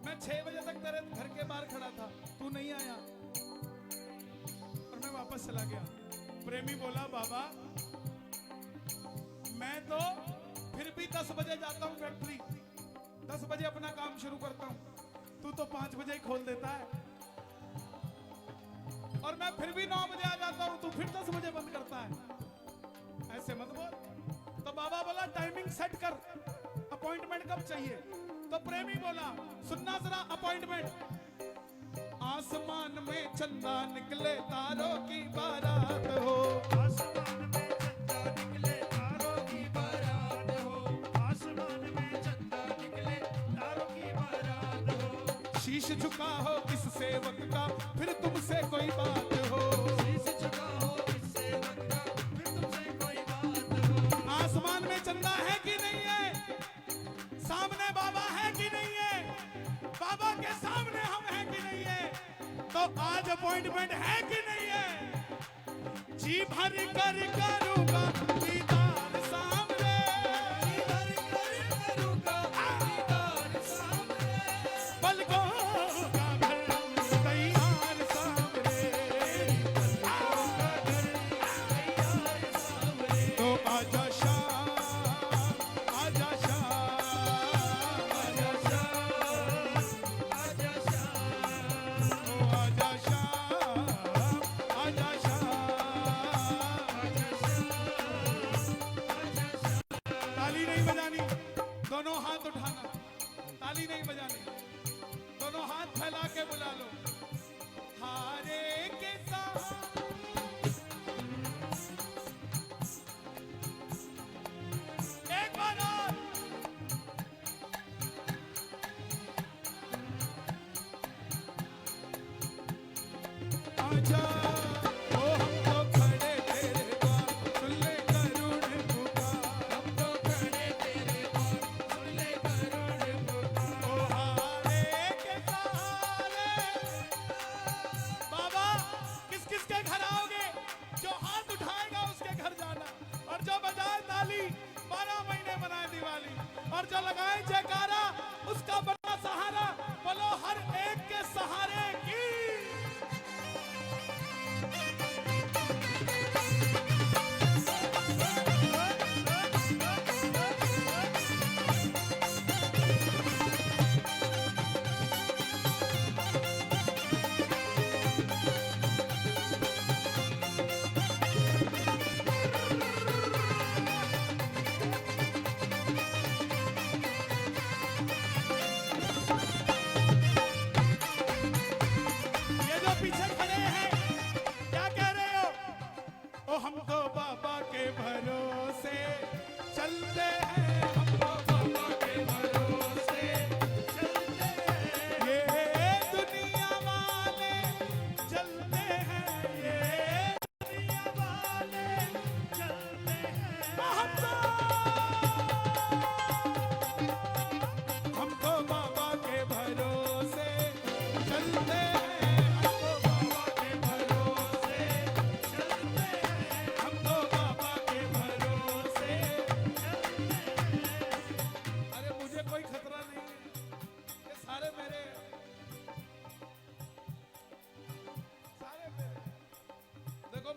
मैं 6 बजे तक तेरे घर के बाहर खड़ा था, तू नहीं आया और मैं वापस चला गया। प्रेमी बोला बाबा मैं तो फिर भी 10 बजे जाता हूं फैक्ट्री, 10 बजे अपना काम शुरू करता हूं, तू तो 5 बजे ही खोल देता है, और मैं फिर भी 9 बजे आ जाता हूं, तू फिर 10 बजे बंद करता है। ऐसे मत बोल। तो बाबा बोला टाइमिंग सेट कर, अपॉइंटमेंट कब चाहिए? तो प्रेमी बोला सुनना जरा अपॉइंटमेंट। आसमान में चंदा निकले तारों की बारात हो, आसमान में चंदा निकले तारों की बारात हो, आसमान में चंदा निकले तारों की बारात हो। शीश झुका हो किस सेवक का फिर तुमसे कोई बात हो, शीश झुका हो किस सेवक का फिर तुमसे कोई बात हो। आसमान में चंदा है कि नहीं है? सामने बाबा है कि नहीं है? बाबा के सामने हम हैं कि नहीं है? तो आज अपॉइंटमेंट है कि नहीं है? जी भर कर करूंगा दीदार सामने, जी भर कर करूंगा दीदार सामने, पलकों का घर तैयार सामने, पलकों का घर तैयार सामने। तो आजा शाम, आजा शाम, आजा शाम, आजा शाम, ओ आजा शाम, आजा शाम। ताली नहीं बजानी, दोनों हाथ उठाना, ताली नहीं बजानी, दोनों हाथ फैला के बुला लो। हारे के साथ एक बार और। आजा ओ हम तो खड़े तेरे द्वार, सुन ले करुण पुकार, हम तो खड़े तेरे द्वार, सुन ले करुण पुकार। ओ हारे के सहारे। बाबा किस किस के घर आओगे? जो हाथ उठाएगा उसके घर जाना, और जो बजाए ताली 12 महीने मनाए दिवाली, और ऊंचा लगाएं जयकारा, उसका बड़ा सहारा, बोलो हर एक के सहारे की। हम तो बाबा के भरोसे चलते हैं, हम तो बाबा के भरोसे चलते हैं। ये दुनिया वाले चलते हैं, ये दुनिया वाले चलते हैं। हम तो बाबा के भरोसे चलते हैं।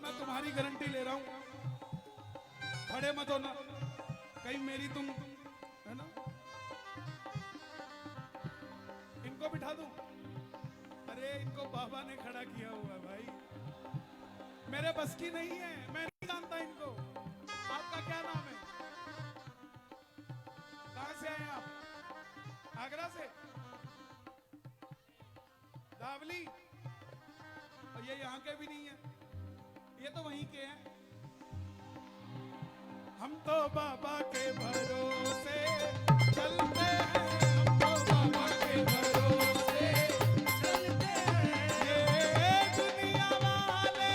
मैं तुम्हारी गारंटी ले रहा हूं, खड़े मत होना, कहीं मेरी तुम है ना। इनको बिठा दूं? अरे इनको बाबा ने खड़ा किया हुआ भाई, मेरे बस की नहीं है, मैं नहीं जानता इनको। आपका क्या नाम है? कहां से आए आप? आगरा से? दावली? और ये यहाँ के भी नहीं है, ये तो वहीं के हैं। हम तो बाबा के भरोसे चलते हैं, हम तो बाबा के भरोसे चलते हैं। ये दुनिया वाले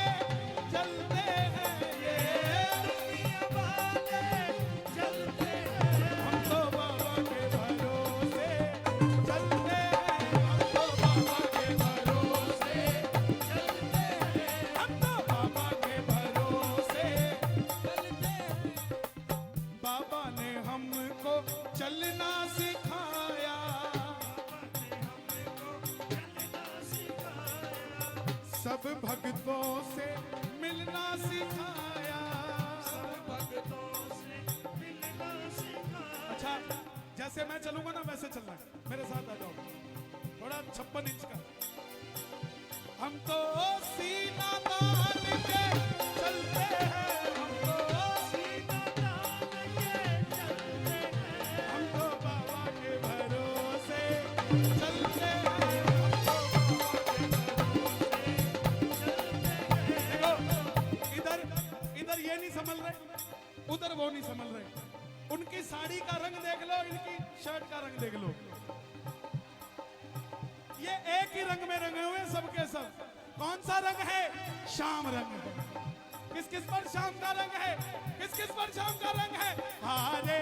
चलते हैं, ये दुनिया वाले चलते हैं। हम तो बाबा के भरोसे चलते हैं, हम तो बाबा के भरोसे चलते हैं। हम तो बाबा के भरोसे चलते हैं। बाबा ने हमको चलना सिखाया, सब भक्तों से मिलना सिखाया, सब भक्तों से मिलना सिखाया। अच्छा, जैसे मैं चलूंगा ना वैसे चलना, मेरे साथ आ जाओ, थोड़ा 56 इंच का। हम तो सीना तान के चलते हैं, हम तो सीना तान के चलते हैं। हम तो बाबा के भरोसे चलते हैं, हम तो बाबा के भरोसे चलते हैं। देखो इधर इधर ये नहीं संभल रहे, उधर वो नहीं संभल रहे। उनकी साड़ी का रंग देख लो, इनकी शर्ट का रंग देख लो, ये एक ही रंग में रंगे हुए सबके सब। कौन सा रंग है? शाम रंग है। किस किस पर शाम का रंग है? किस किस पर शाम का रंग है? हारे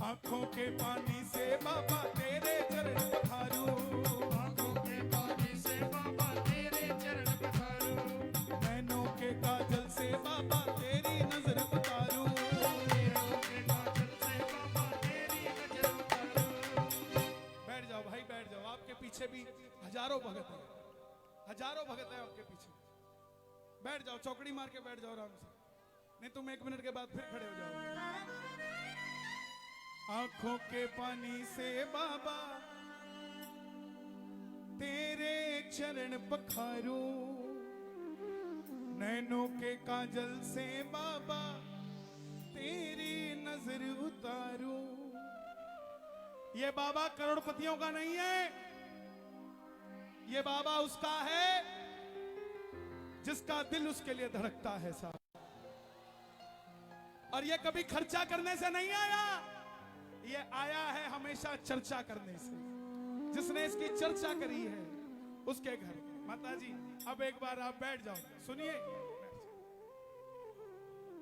आंखों के पानी से बाबा तेरे चरण पखारूं, आंखों के पानी से बाबा तेरे चरण पखारूं। नैनों के काजल से बाबा तेरी नजर उतारूं, नैनों के काजल से बाबा तेरी नजर उतारूं। बैठ जाओ भाई, बैठ जाओ, आपके पीछे भी हजारों भगत हैं, हजारों भगत हैं आपके पीछे। बैठ जाओ, चौकड़ी मार के बैठ जाओ आराम से, नहीं तुम 1 मिनट के बाद फिर खड़े हो जाओ। आंखों के पानी से बाबा तेरे चरण पखारूं, नैनों के काजल से बाबा तेरी नजर उतारूं। ये बाबा करोड़पतियों का नहीं है, ये बाबा उसका है जिसका दिल उसके लिए धड़कता है साहब। और ये कभी खर्चा करने से नहीं आया, ये आया है हमेशा चर्चा करने से। जिसने इसकी चर्चा करी है उसके घर। माता जी अब एक बार आप बैठ जाओ, सुनिए,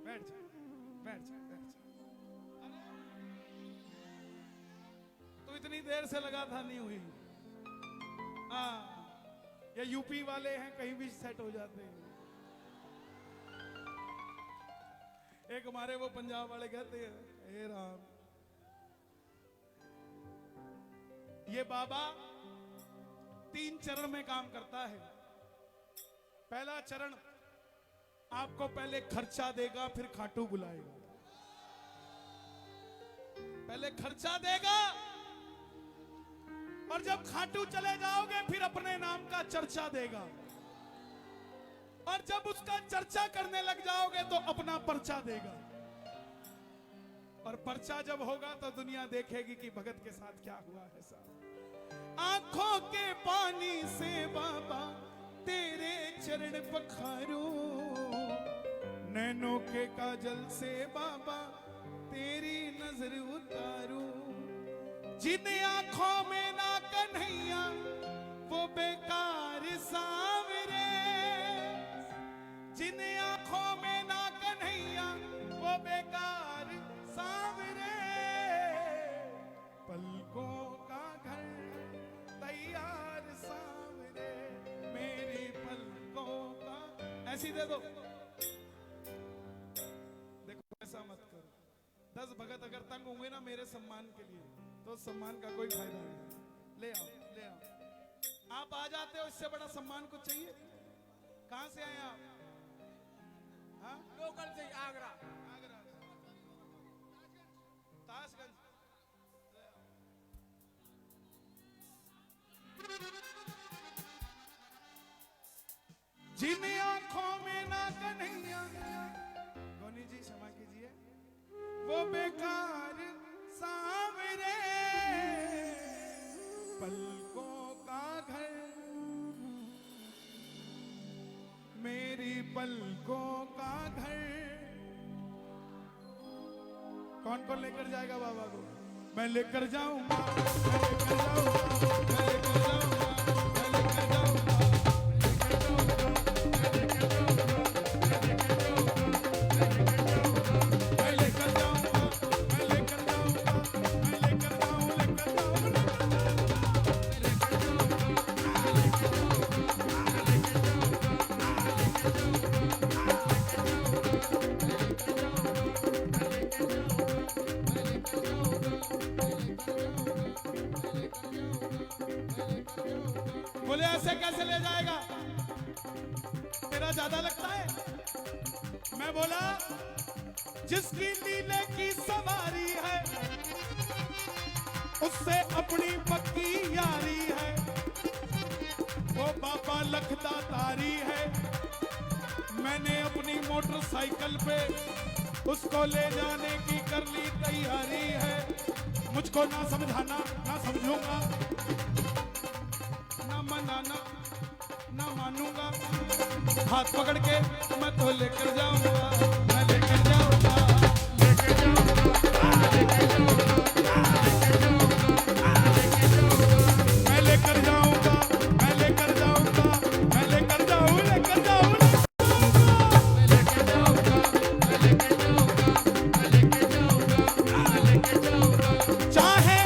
बैठ जाओ, बैठ जाओ, बैठ जाओ। तो इतनी देर से लगा था नहीं हुई। हाँ, ये यूपी वाले हैं, कहीं भी सेट हो जाते हैं। एक हमारे वो पंजाब वाले कहते हैं, हे राम, ये बाबा 3 चरण में काम करता है। पहला चरण, आपको पहले खर्चा देगा, फिर खाटू बुलाएगा। पहले खर्चा देगा, और जब खाटू चले जाओगे फिर अपने नाम का चर्चा देगा, और जब उसका चर्चा करने लग जाओगे तो अपना पर्चा देगा। और पर्चा जब होगा तो दुनिया देखेगी कि भगत के साथ क्या हुआ है। साहब, आंखों के पानी से बाबा तेरे चरण पखारूं, नैनों के काजल से बाबा तेरी नजर उतारूं। जिन आंखों में ना कन्हैया वो बेकार सांवरे, जिन आंखों में ना कन्हैया वो बेकार सांवरे, पलकों का घर तैयार सांवरे, मेरी पलकों का। ऐसी दे दो, देखो ऐसा मत करो। 10 भगत अगर तंग होंगे ना मेरे सम्मान के लिए, तो सम्मान का कोई फायदा नहीं। ले आओ, ले आओ। आप आ जाते हो, इससे बड़ा सम्मान कुछ चाहिए? कहां से आए आप? हाँ, लोकल से, आगरा। आगरा, ताशगंज। जिन आंखों में ना कन्हैया, गोनी जी क्षमा कीजिए, वो बेकार सांवरे, पलकों का घर मेरी पलकों का घर। कौन कौन लेकर जाएगा बाबा को? मैं लेकर जाऊंगा, मैं लेकर जाऊंगा, मैं लेकर जाऊंगा, मैं लेकर जाऊंगा, मैं लेकर जाऊंगा, मैं लेकर जाऊंगा, मैं लेकर जाऊं, लेकर जाऊं। बोले ऐसे कैसे ले जाएगा, तेरा ज्यादा लगता है? मैं बोला जिसकी नीले की सवारी है उससे अपनी पक्की यारी है, वो बाबा लखदा तारी है। मैंने अपनी मोटरसाइकिल पे उसको ले जाने की कर ली तैयारी है। मुझको ना समझाना, ना समझूंगा, ना मनाना, ना मानूंगा। हाथ पकड़ के मैं तो लेकर जाऊंगा, मैं लेकर जाऊंगा, लेकर जाऊंगा, लेकर जाऊंगा, मैं लेकर जाऊंगा, मैं लेकर जाऊंगा, मैं लेकर जाऊं, लेकर जाऊं, मैं लेकर जाऊंगा, मैं लेकर जाऊंगा, मैं लेकर जाऊंगा, मैं लेकर जाऊंगा। चाहे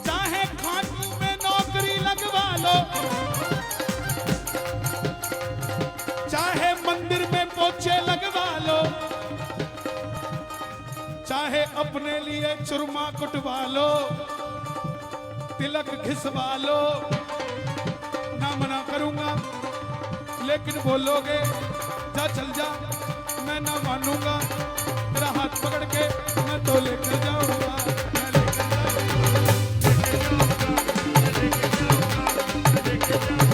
चाहे खाटू में नौकरी लगवा लो, चाहे मंदिर में पोछे लगवा लो, चाहे अपने लिए चुरमा कुटवा लो, तिलक घिसवा लो, ना मना करूंगा। लेकिन बोलोगे जा चल जा, मैं ना मानूंगा। तेरा हाथ पकड़ के मैं तो लेकर जाऊंगा, मैं लेकर जाऊंगा, लेकर जाऊंगा, लेकर जाऊंगा,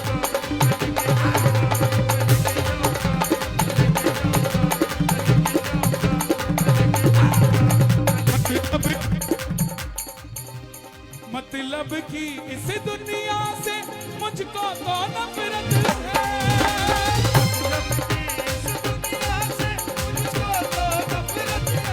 मतलब की इस दुनिया से मुझको तो नफरत है, मतलब की इस दुनिया से मुझको तो नफरत है।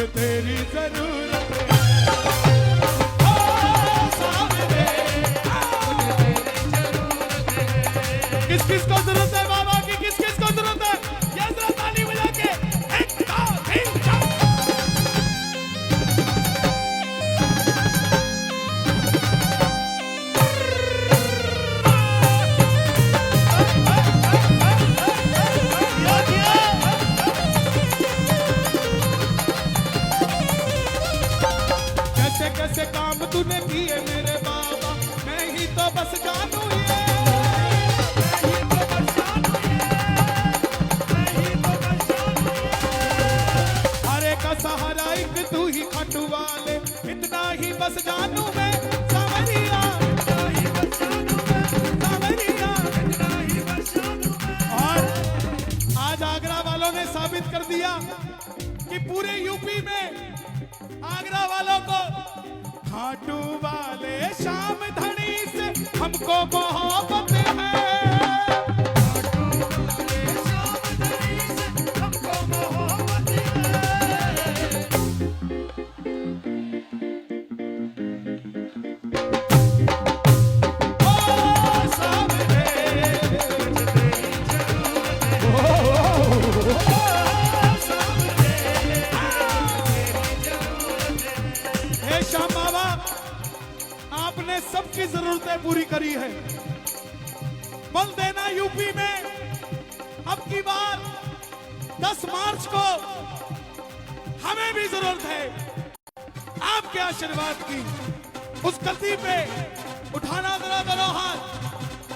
मुझे तेरी जरूरत है। ओ सामने किस किस को जरूरत है बाबा की, किस किस को जरूरत है? ये जरा ताली बजा के 1 2 3 4। कैसे कैसे काम तूने किए मेरे बाबा, मैं ही तो बस जानू ये, मैं ही तो बस जानू ये, मैं ही तो बस जानू ये। हरे का सहारा एक तू ही खाटू वाले, इतना ही बस जानू मैं सावरिया, इतना ही बस जानू मैं, सावरिया। इतना ही बस जानू मैं। और आज आगरा वालों ने साबित कर दिया कि पूरे यूपी में आगरा वालों को खाटू वाले शाम धनी से हमको मोहब्बत है। खाटू वाले शाम धनी से हमको मोहब्बत है। ओ सामने हे श्याम बाबा, आपने सबकी जरूरतें पूरी करी है। बल देना यूपी में अब की बार 10 मार्च को हमें भी जरूरत है आपके आशीर्वाद की। उस गलती पे उठाना जरा दोनों हाथ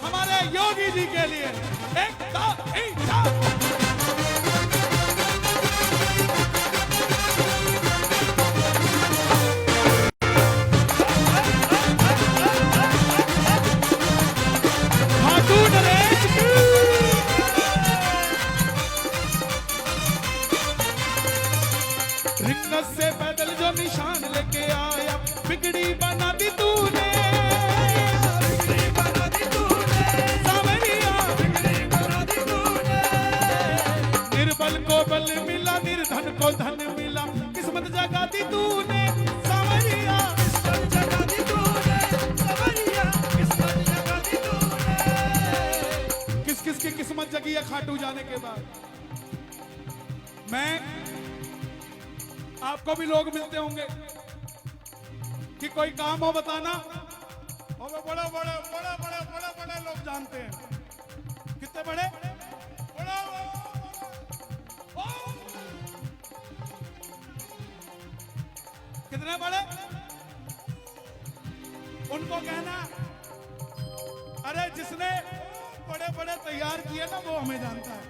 हमारे योगी जी के लिए। 1 2 3 4। खाटू नरेश की। रिंगत से पैदल जो निशान लेके आया, बिगड़ी बना दी तूने, बिगड़ी बना दी तूने, सावरिया। बिगड़ी बना दी तूने। निर्बल को बल मिला, निर्धन को धन मिला, किस्मत जगा दी तूने, सावरिया। किस्मत जगा दी तूने, सावरिया, किस्मत जगा दी तूने। किस किस की किस्मत जगी है खाटू जाने के बाद? मैं आपको भी लोग मिलते होंगे कि कोई काम हो बताना, और वो बड़े बड़े बड़े बड़े बड़े बड़े लोग जानते हैं। कितने बड़े बड़े ओ! कितने बड़े? उनको कहना, अरे जिसने बड़े बड़े तैयार किए ना वो हमें जानता है।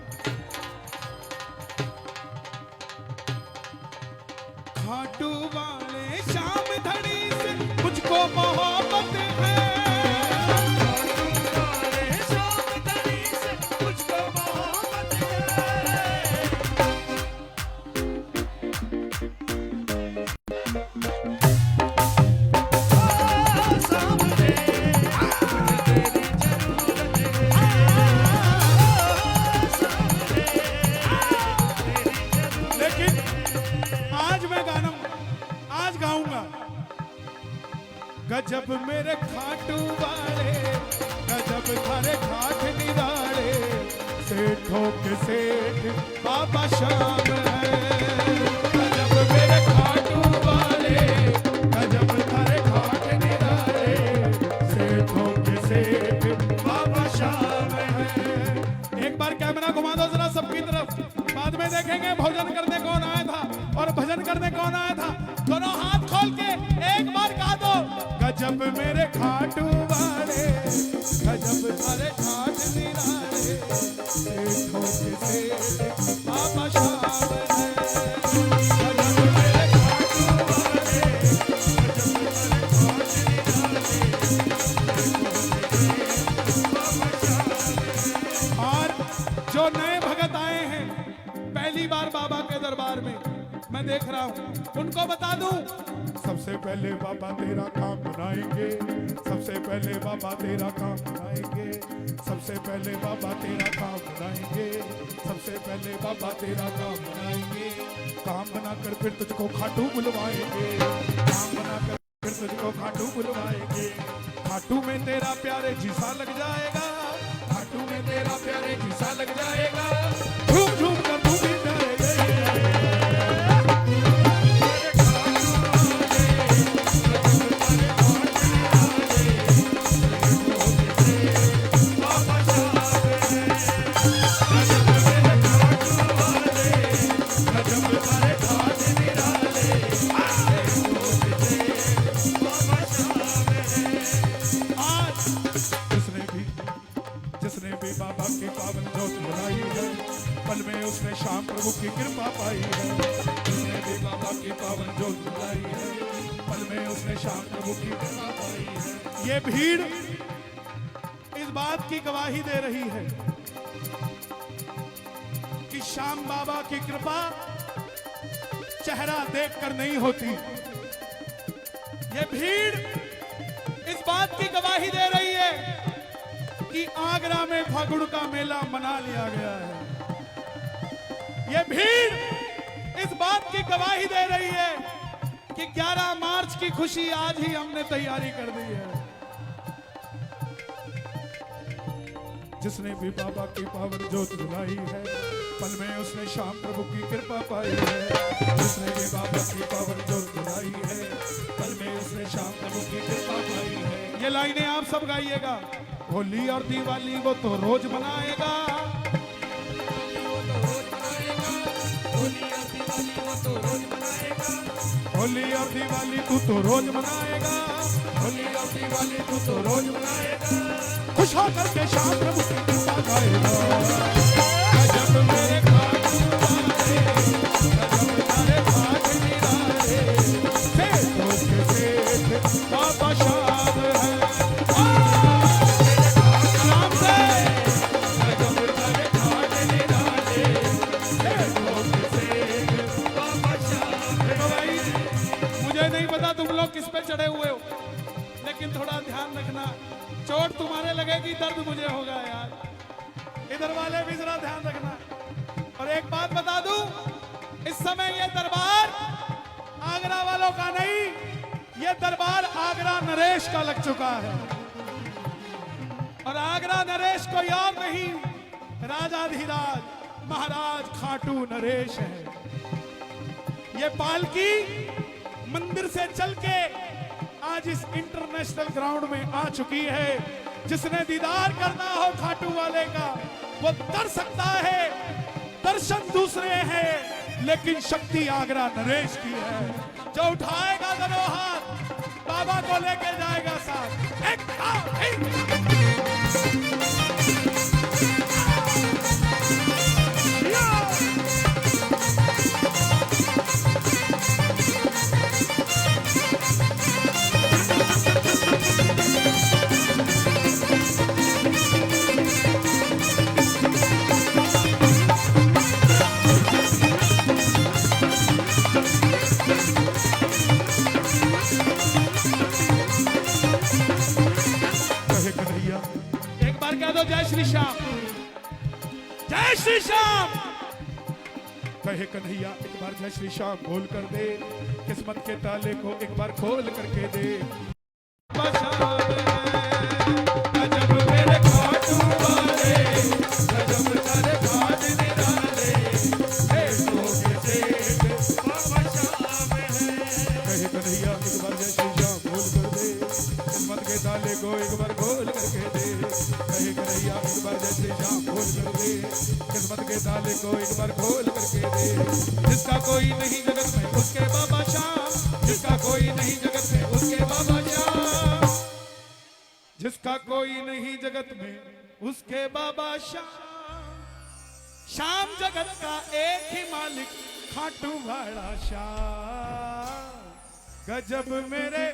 खाटू वाले शाम धनी से मुझको मोहब्बत है। खाटू वाले शाम धनी से मुझको मोहब्बत है। ओ सामने मुझे तेरी जरूरत है। ओ सामने तेरी जरूरत। लेकिन आज मैं आज गाऊंगा, गजब मेरे खाटू वाले, गजब थारे खाट निराले, सेठों के सेठ बाबा श्याम है। गजब मेरे खाटू वाले, गजब थारे खाट निराले, सेठों के सेठ बाबा श्याम है। एक बार कैमरा घुमा दो जरा सबकी तरफ, बाद में देखेंगे भोजन करने कौन आया था और भजन करने कौन आया था। दोनों हाथ खोल के एक बार गा दो, गजब मेरे खाटू वाले, गजब थारे खाट निराले, सेठों के सेठ बाबा श्याम है। गजब मेरे खाटू वाले, गजब थारे खाट निराले, और जो नए भगत आए हैं पहली बार बाबा के दरबार में, मैं देख रहा हूं, उनको बता दूं, सबसे सबसे पहले बाबा तेरा काम बनाएंगे, सबसे पहले बाबा तेरा काम बनाएंगे, सबसे पहले बाबा तेरा काम बनाएंगे, सबसे पहले बाबा तेरा काम बनाएंगे। काम बनाकर फिर तुझको खाटू बुलवाएंगे, काम बनाकर फिर तुझको खाटू बुलवाएंगे। खाटू में तेरा प्यारे जीसा लग जाएगा, खाटू में तेरा प्यारे जीसा लग जाएगा। झूम झूम कर तू भी डरेगा। जिसने भी बाबा की पावन जोत बनाई है, पल में उसने श्याम प्रभु की कृपा पाई है। जिसने भी बाबा की पावन जोत बनाई है, पल में उसने श्याम प्रभु की कृपा पाई है। ये भीड़ इस बात की गवाही दे रही है कि श्याम बाबा की कृपा चेहरा देखकर नहीं होती। ये भीड़ इस बात की गवाही दे रही है कि आगरा में फागुन का मेला मना लिया गया है। ये भीड़ इस बात की गवाही दे रही है कि 11 मार्च की खुशी आज ही हमने तैयारी कर दी है। जिसने भी बाबा की पावन जोत बुलाई है, पल में उसने श्याम प्रभु की कृपा पाई है। जिसने भी बाबा की पावन जोत बुलाई है, पल में उसने श्याम प्रभु की कृपा पाई है। ये लाइनें आप सब गाइएगा। होली और दिवाली वो तो रोज मनाएगा, होली और दिवाली तू तो रोज मनाएगा, होली और दिवाली तू तो रोज मनाएगा। खुश होकर के श्याम प्रभु की कृपा गाएगा। गजब मेरे खाटू वाले, गजब तारे भाग निराले, सेठों के सेठ बाबा श्याम है। तुम लोग किस पे चढ़े हुए हो, लेकिन थोड़ा ध्यान रखना, चोट तुम्हारे लगेगी, दर्द मुझे होगा यार। इधर वाले भी जरा ध्यान रखना। और एक बात बता दूं, इस समय ये दरबार आगरा वालों का नहीं, ये दरबार आगरा नरेश का लग चुका है। और आगरा नरेश कोई और नहीं, राजाधिराज महाराज खाटू नरेश है। ये पालकी मंदिर से चल के आज इस इंटरनेशनल ग्राउंड में आ चुकी है। जिसने दीदार करना हो खाटू वाले का वो कर सकता है। दर्शन दूसरे हैं लेकिन शक्ति आगरा नरेश की है। जो उठाएगा दोनों हाथ बाबा को लेके जाएगा साथ। एक जय श्री श्याम, जय श्री श्याम। कहे कन्हैया एक बार जय श्री श्याम बोल कर दे, किस्मत के ताले को एक बार खोल करके दे। गजब मेरे खाटू वाले, गजब तारे भाग निराले, कहे कन्हैया एक बार जय श्री श्याम बोल कर दे, किस्मत के ताले को एक बार खोल करके दे। कहे कन्हैया एक बार जय श्री श्याम बोल कर दे, किस्मत के ताले को एक बार खोल करके दे। जिसका कोई नहीं जगत में उसके बाबा श्याम, जिसका कोई नहीं जगत में उसके बाबा श्याम, जिसका कोई नहीं जगत में उसके बाबा श्याम। श्याम जगत का एक ही मालिक खाटू वाला श्याम। गजब मेरे